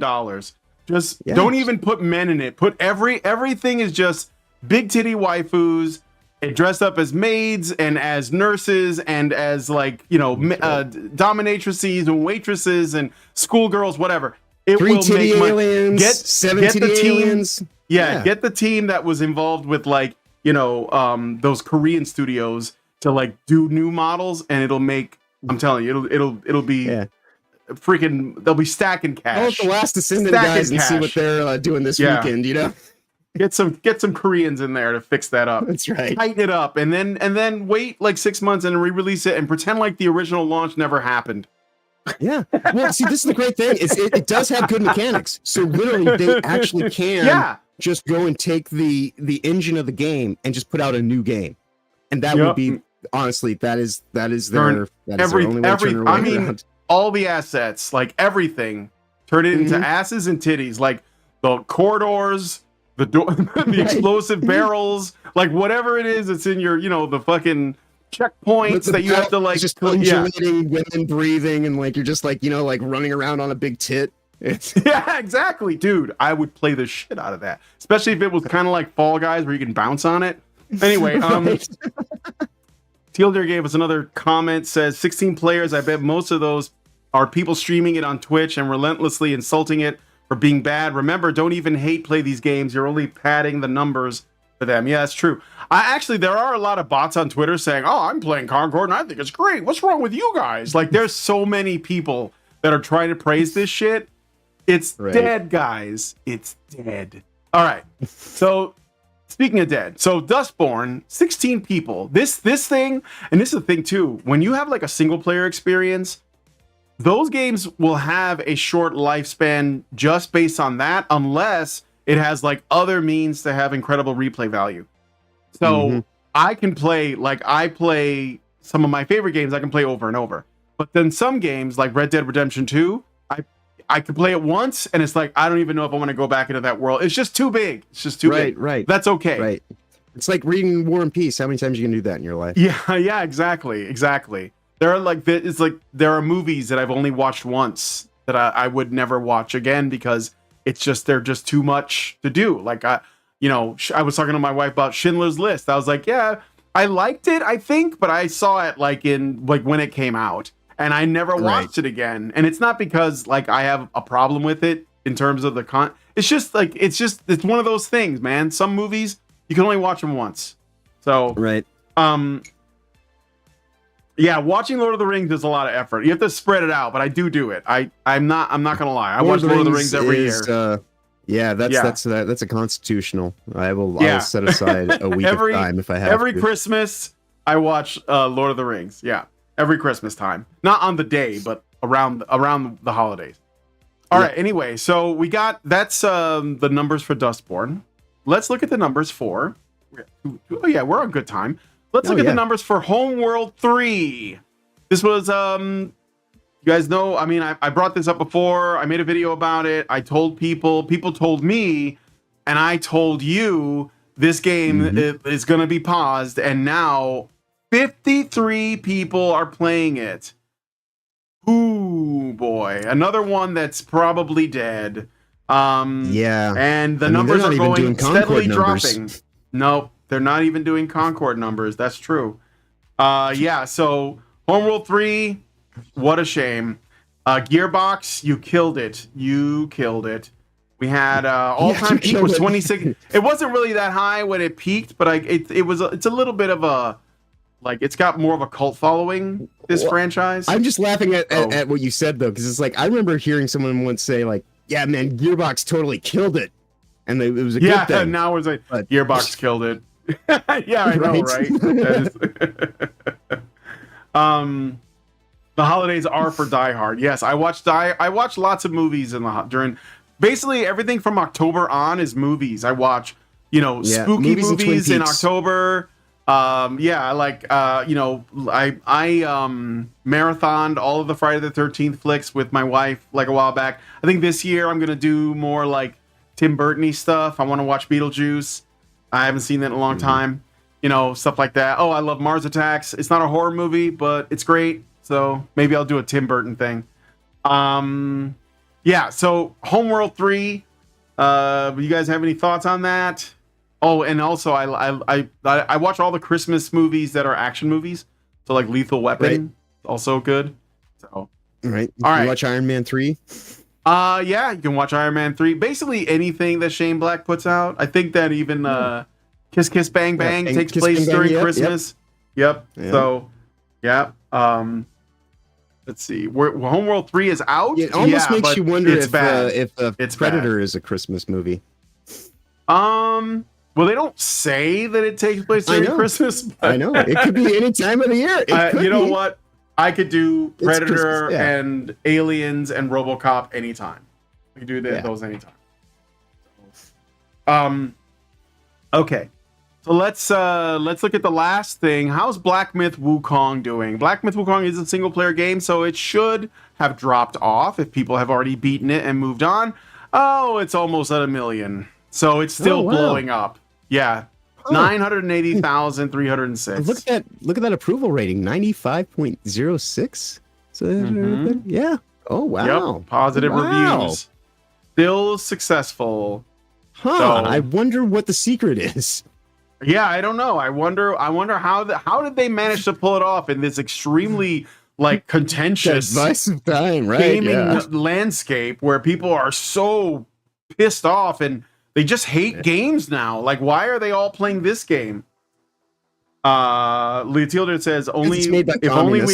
Just don't even put men in it. Put everything is just big titty waifus dressed up as maids and as nurses and as like, you know, dominatrices and waitresses and schoolgirls, whatever. It will make aliens, get the team. Aliens. Get the team that was involved with like, you know, those Korean studios to like do new models, and it'll make. I'm telling you, it'll be freaking. They'll be stacking cash. Call it the Last Descendant guys and see what they're doing this weekend. You know, get some Koreans in there to fix that up. That's right. Tighten it up, and then wait like 6 months and re-release it and pretend like the original launch never happened. Yeah. Well, see, this is the great thing. It does have good mechanics. So literally, they actually can just go and take the engine of the game and just put out a new game, and that would be honestly that is their only way to turn around. All the assets, like everything, turn it into asses and titties, like the corridors, the door, the explosive barrels, like whatever it is that's in your, you know, the fucking checkpoints that you have to like just undulating women breathing and like you're just like, you know, like running around on a big tit. Yeah, exactly, dude. I would play the shit out of that, especially if it was kind of like Fall Guys where you can bounce on it. Anyway, CULT-ure gave us another comment, says 16 players. I bet most of those are people streaming it on Twitch and relentlessly insulting it for being bad. Remember, don't even hate play these games. You're only padding the numbers for them. Yeah, that's true. There are a lot of bots on Twitter saying, oh, I'm playing Concord and I think it's great. What's wrong with you guys? Like, there's so many people that are trying to praise this shit. It's dead, guys. It's dead. All right. So, speaking of dead, so Dustborn, 16 people. This thing, and this is the thing too, when you have like a single player experience, those games will have a short lifespan just based on that, unless it has like other means to have incredible replay value. So I can play, like I play some of my favorite games, I can play over and over. But then some games like Red Dead Redemption 2, I could play it once and it's like, I don't even know if I want to go back into that world. It's just too big. It's just too big. Right. That's okay. Right. It's like reading War and Peace. How many times are you gonna do that in your life? Yeah, exactly. There are movies that I've only watched once that I would never watch again because they're just too much to do. Like I was talking to my wife about Schindler's List. I was like, yeah, I liked it, I think, but I saw it like when it came out, and I never watched it again. And it's not because like I have a problem with it in terms of the It's just it's one of those things, man. Some movies you can only watch them once. So yeah, watching Lord of the Rings is a lot of effort. You have to spread it out, but I do it. I'm not gonna lie. I watch Lord of the Rings every year. That's a constitutional. I'll set aside a week of time if I have every to. Christmas I watch Lord of the Rings. Yeah, every Christmas time, not on the day, but around the holidays. All right. Anyway, so we got the numbers for Dustborn. Let's look at the numbers for. Oh yeah, we're on good time. Let's look at the numbers for Homeworld 3. This was, you guys know, I mean, I brought this up before. I made a video about it. I told people told me and I told you this game is going to be paused, and now 53 people are playing it. Ooh, boy. Another one that's probably dead. Yeah. And the numbers are going steadily numbers. dropping. Nope, they're not even doing Concord numbers. That's true. Yeah, so Homeworld 3, what a shame. Gearbox, you killed it. You killed it. We had all-time peak was 26. It wasn't really that high when it peaked, but it's a little bit of a, like, it's got more of a cult following, this franchise. I'm just laughing at what you said, though, because it's like, I remember hearing someone once say, like, yeah, man, Gearbox totally killed it. And it was a good thing. Yeah, now it's like, Gearbox killed it. Yeah, I know, right? The holidays are for Die Hard. Yes, I watched lots of movies during, basically everything from October on is movies. I watch, spooky movies in October. Yeah, like I marathoned all of the Friday the 13th flicks with my wife like a while back. I think this year I'm gonna do more like Tim Burton-y stuff. I want to watch Beetlejuice. I haven't seen that in a long time. Stuff like that. Oh, I love Mars Attacks. It's not a horror movie, but it's great. So maybe I'll do a Tim Burton thing. Yeah. So Homeworld 3. You guys have any thoughts on that? Oh, and also I watch all the Christmas movies that are action movies. So like Lethal Weapon, also good. So all right. All right. Watch Iron Man 3. Yeah, you can watch Iron Man 3. Basically anything that Shane Black puts out. I think that even Kiss Kiss Bang Bang takes place during Christmas. Yep. So, yeah. Let's see. Homeworld 3 is out. It almost makes you wonder if Predator is a Christmas movie. Well, they don't say that it takes place during Christmas. I know. It could be any time of the year. You know what? I could do Predator and Aliens and RoboCop anytime. I could do those anytime. Okay. So let's look at the last thing. How's Black Myth Wukong doing? Black Myth Wukong is a single player game, so it should have dropped off if people have already beaten it and moved on. Oh, it's almost at 1 million. So it's still blowing up. Yeah. 980,306. Look at that approval rating, 95.06. So yeah. Oh wow. Yep. Positive reviews. Still successful. Huh. So, I wonder what the secret is. Yeah, I don't know. I wonder how did they manage to pull it off in this extremely like contentious divisive time, right? Gaming landscape where people are so pissed off and they just hate games now. Like, why are they all playing this game? Leotilda says if only we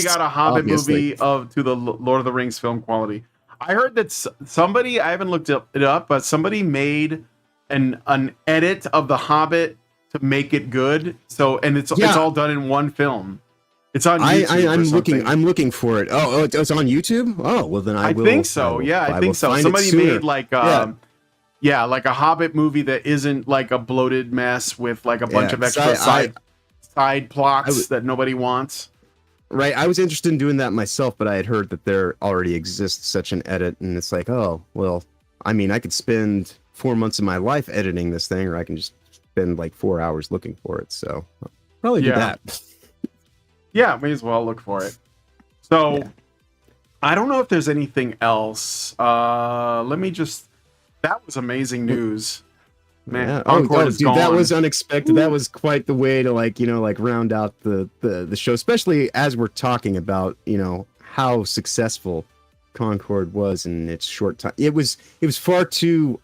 got a Hobbit movie to the Lord of the Rings film quality. I heard that somebody, I haven't looked it up, but somebody made an edit of the Hobbit to make it good. So, and it's all done in one film. It's on YouTube. I'm looking for it. Oh, it's on YouTube. Oh, well then I will. I think so. I think so. Somebody made like like a Hobbit movie that isn't like a bloated mess with like a bunch of extra side plots that nobody wants. Right. I was interested in doing that myself, but I had heard that there already exists such an edit, and it's like, oh, well, I mean, I could spend 4 months of my life editing this thing, or I can just spend like 4 hours looking for it. So I'll probably do that. Yeah, may as well look for it. So I don't know if there's anything else. Let me just. That was amazing news, man. Concord is gone. That was unexpected. That was quite the way to round out the show, especially as we're talking about how successful Concord was in its short time. It was far too.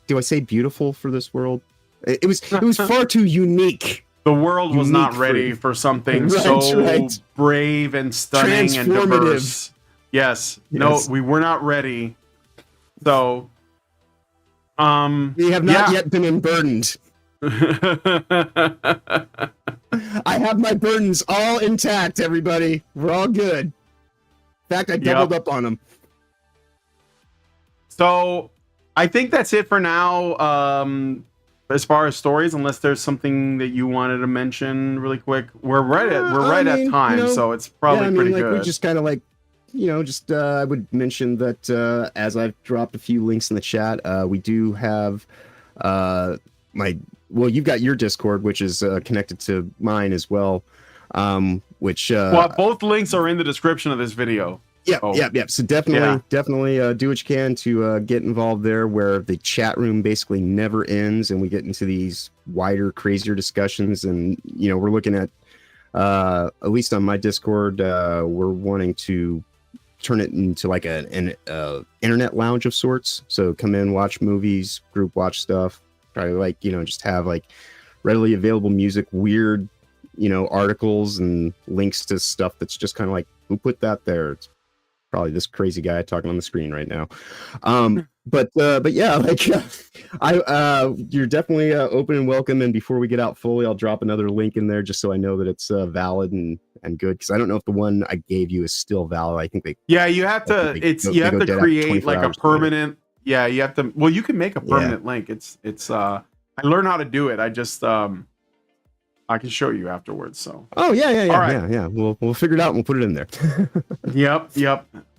Do I say beautiful for this world? It was far too unique. The world was not ready for something brave and stunning and diverse. Yes. No, we were not ready. So. We have not yet been unburdened. I have my burdens all intact, everybody. We're all good. In fact, I doubled up on them. So I think that's it for now. As far as stories, unless there's something that you wanted to mention really quick. We're right at time, so it's probably pretty good. We just kind of I would mention that as I've dropped a few links in the chat, we do have Well, you've got your Discord, which is connected to mine as well. Which well, both links are in the description of this video. Yeah. So definitely do what you can to get involved there, where the chat room basically never ends, and we get into these wider, crazier discussions. And we're looking at least on my Discord, we're wanting to turn it into like an internet lounge of sorts. So come in, watch movies, group watch stuff. Probably just have like readily available music, weird articles and links to stuff that's just kind of like, who put that there? It's probably this crazy guy talking on the screen right now. But yeah, you're definitely open and welcome. And before we get out fully, I'll drop another link in there just so I know that it's valid and good, because I don't know if the one I gave you is still valid. I think you have to create like a permanent. Yeah, you have to. Well, you can make a permanent link. It's. I learned how to do it. I just I can show you afterwards. So. Oh yeah. All right. Yeah. We'll figure it out and we'll put it in there. Yep.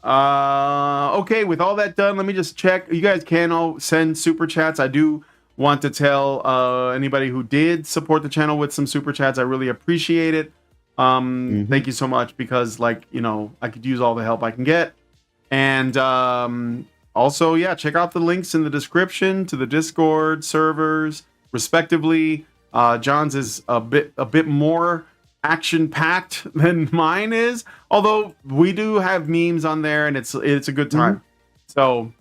Okay. With all that done, let me just check. You guys can all send super chats. I do want to tell anybody who did support the channel with some super chats, I really appreciate it. Thank you so much, because I could use all the help I can get. And also, yeah, check out the links in the description to the Discord servers, respectively. John's is a bit more action-packed than mine is, although we do have memes on there, and it's a good time. So,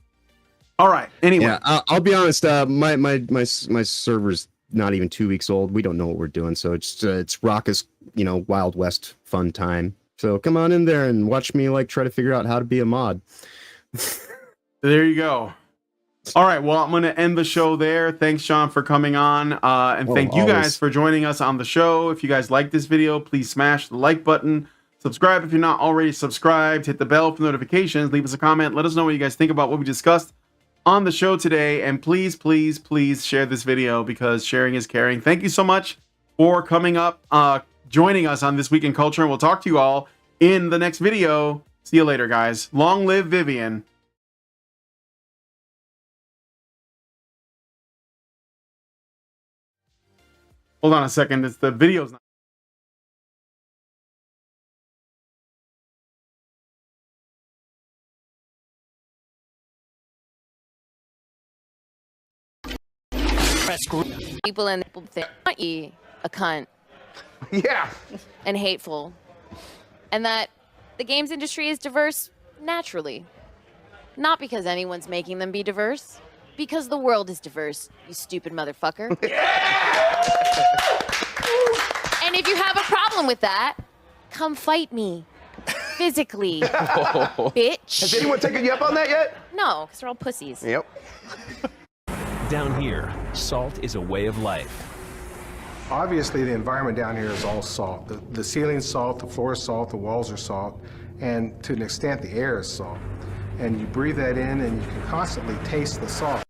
all right. Anyway, yeah, I'll be honest. My server's not even 2 weeks old. We don't know what we're doing, so it's raucous, Wild West fun time. So come on in there and watch me try to figure out how to be a mod. There you go. All right, well, I'm going to end the show there. Thanks, John, for coming on. And thank you guys for joining us on the show. If you guys like this video, please smash the like button. Subscribe if you're not already subscribed. Hit the bell for notifications. Leave us a comment. Let us know what you guys think about what we discussed on the show today. And please, please, please share this video, because sharing is caring. Thank you so much for coming up, joining us on This Week in Culture. And we'll talk to you all in the next video. See you later, guys. Long live Vivian. Hold on a second. It's the video's not. People and people think you a cunt. Yeah. And hateful. And that the games industry is diverse naturally. Not because anyone's making them be diverse. Because the world is diverse, you stupid motherfucker. And if you have a problem with that, come fight me. Physically. Bitch. Has anyone taken you up on that yet? No, because they're all pussies. Yep. Down here, salt is a way of life. Obviously, the environment down here is all salt. The ceiling's salt, the floor is salt, the walls are salt, and to an extent, the air is salt. And you breathe that in, and you can constantly taste the salt.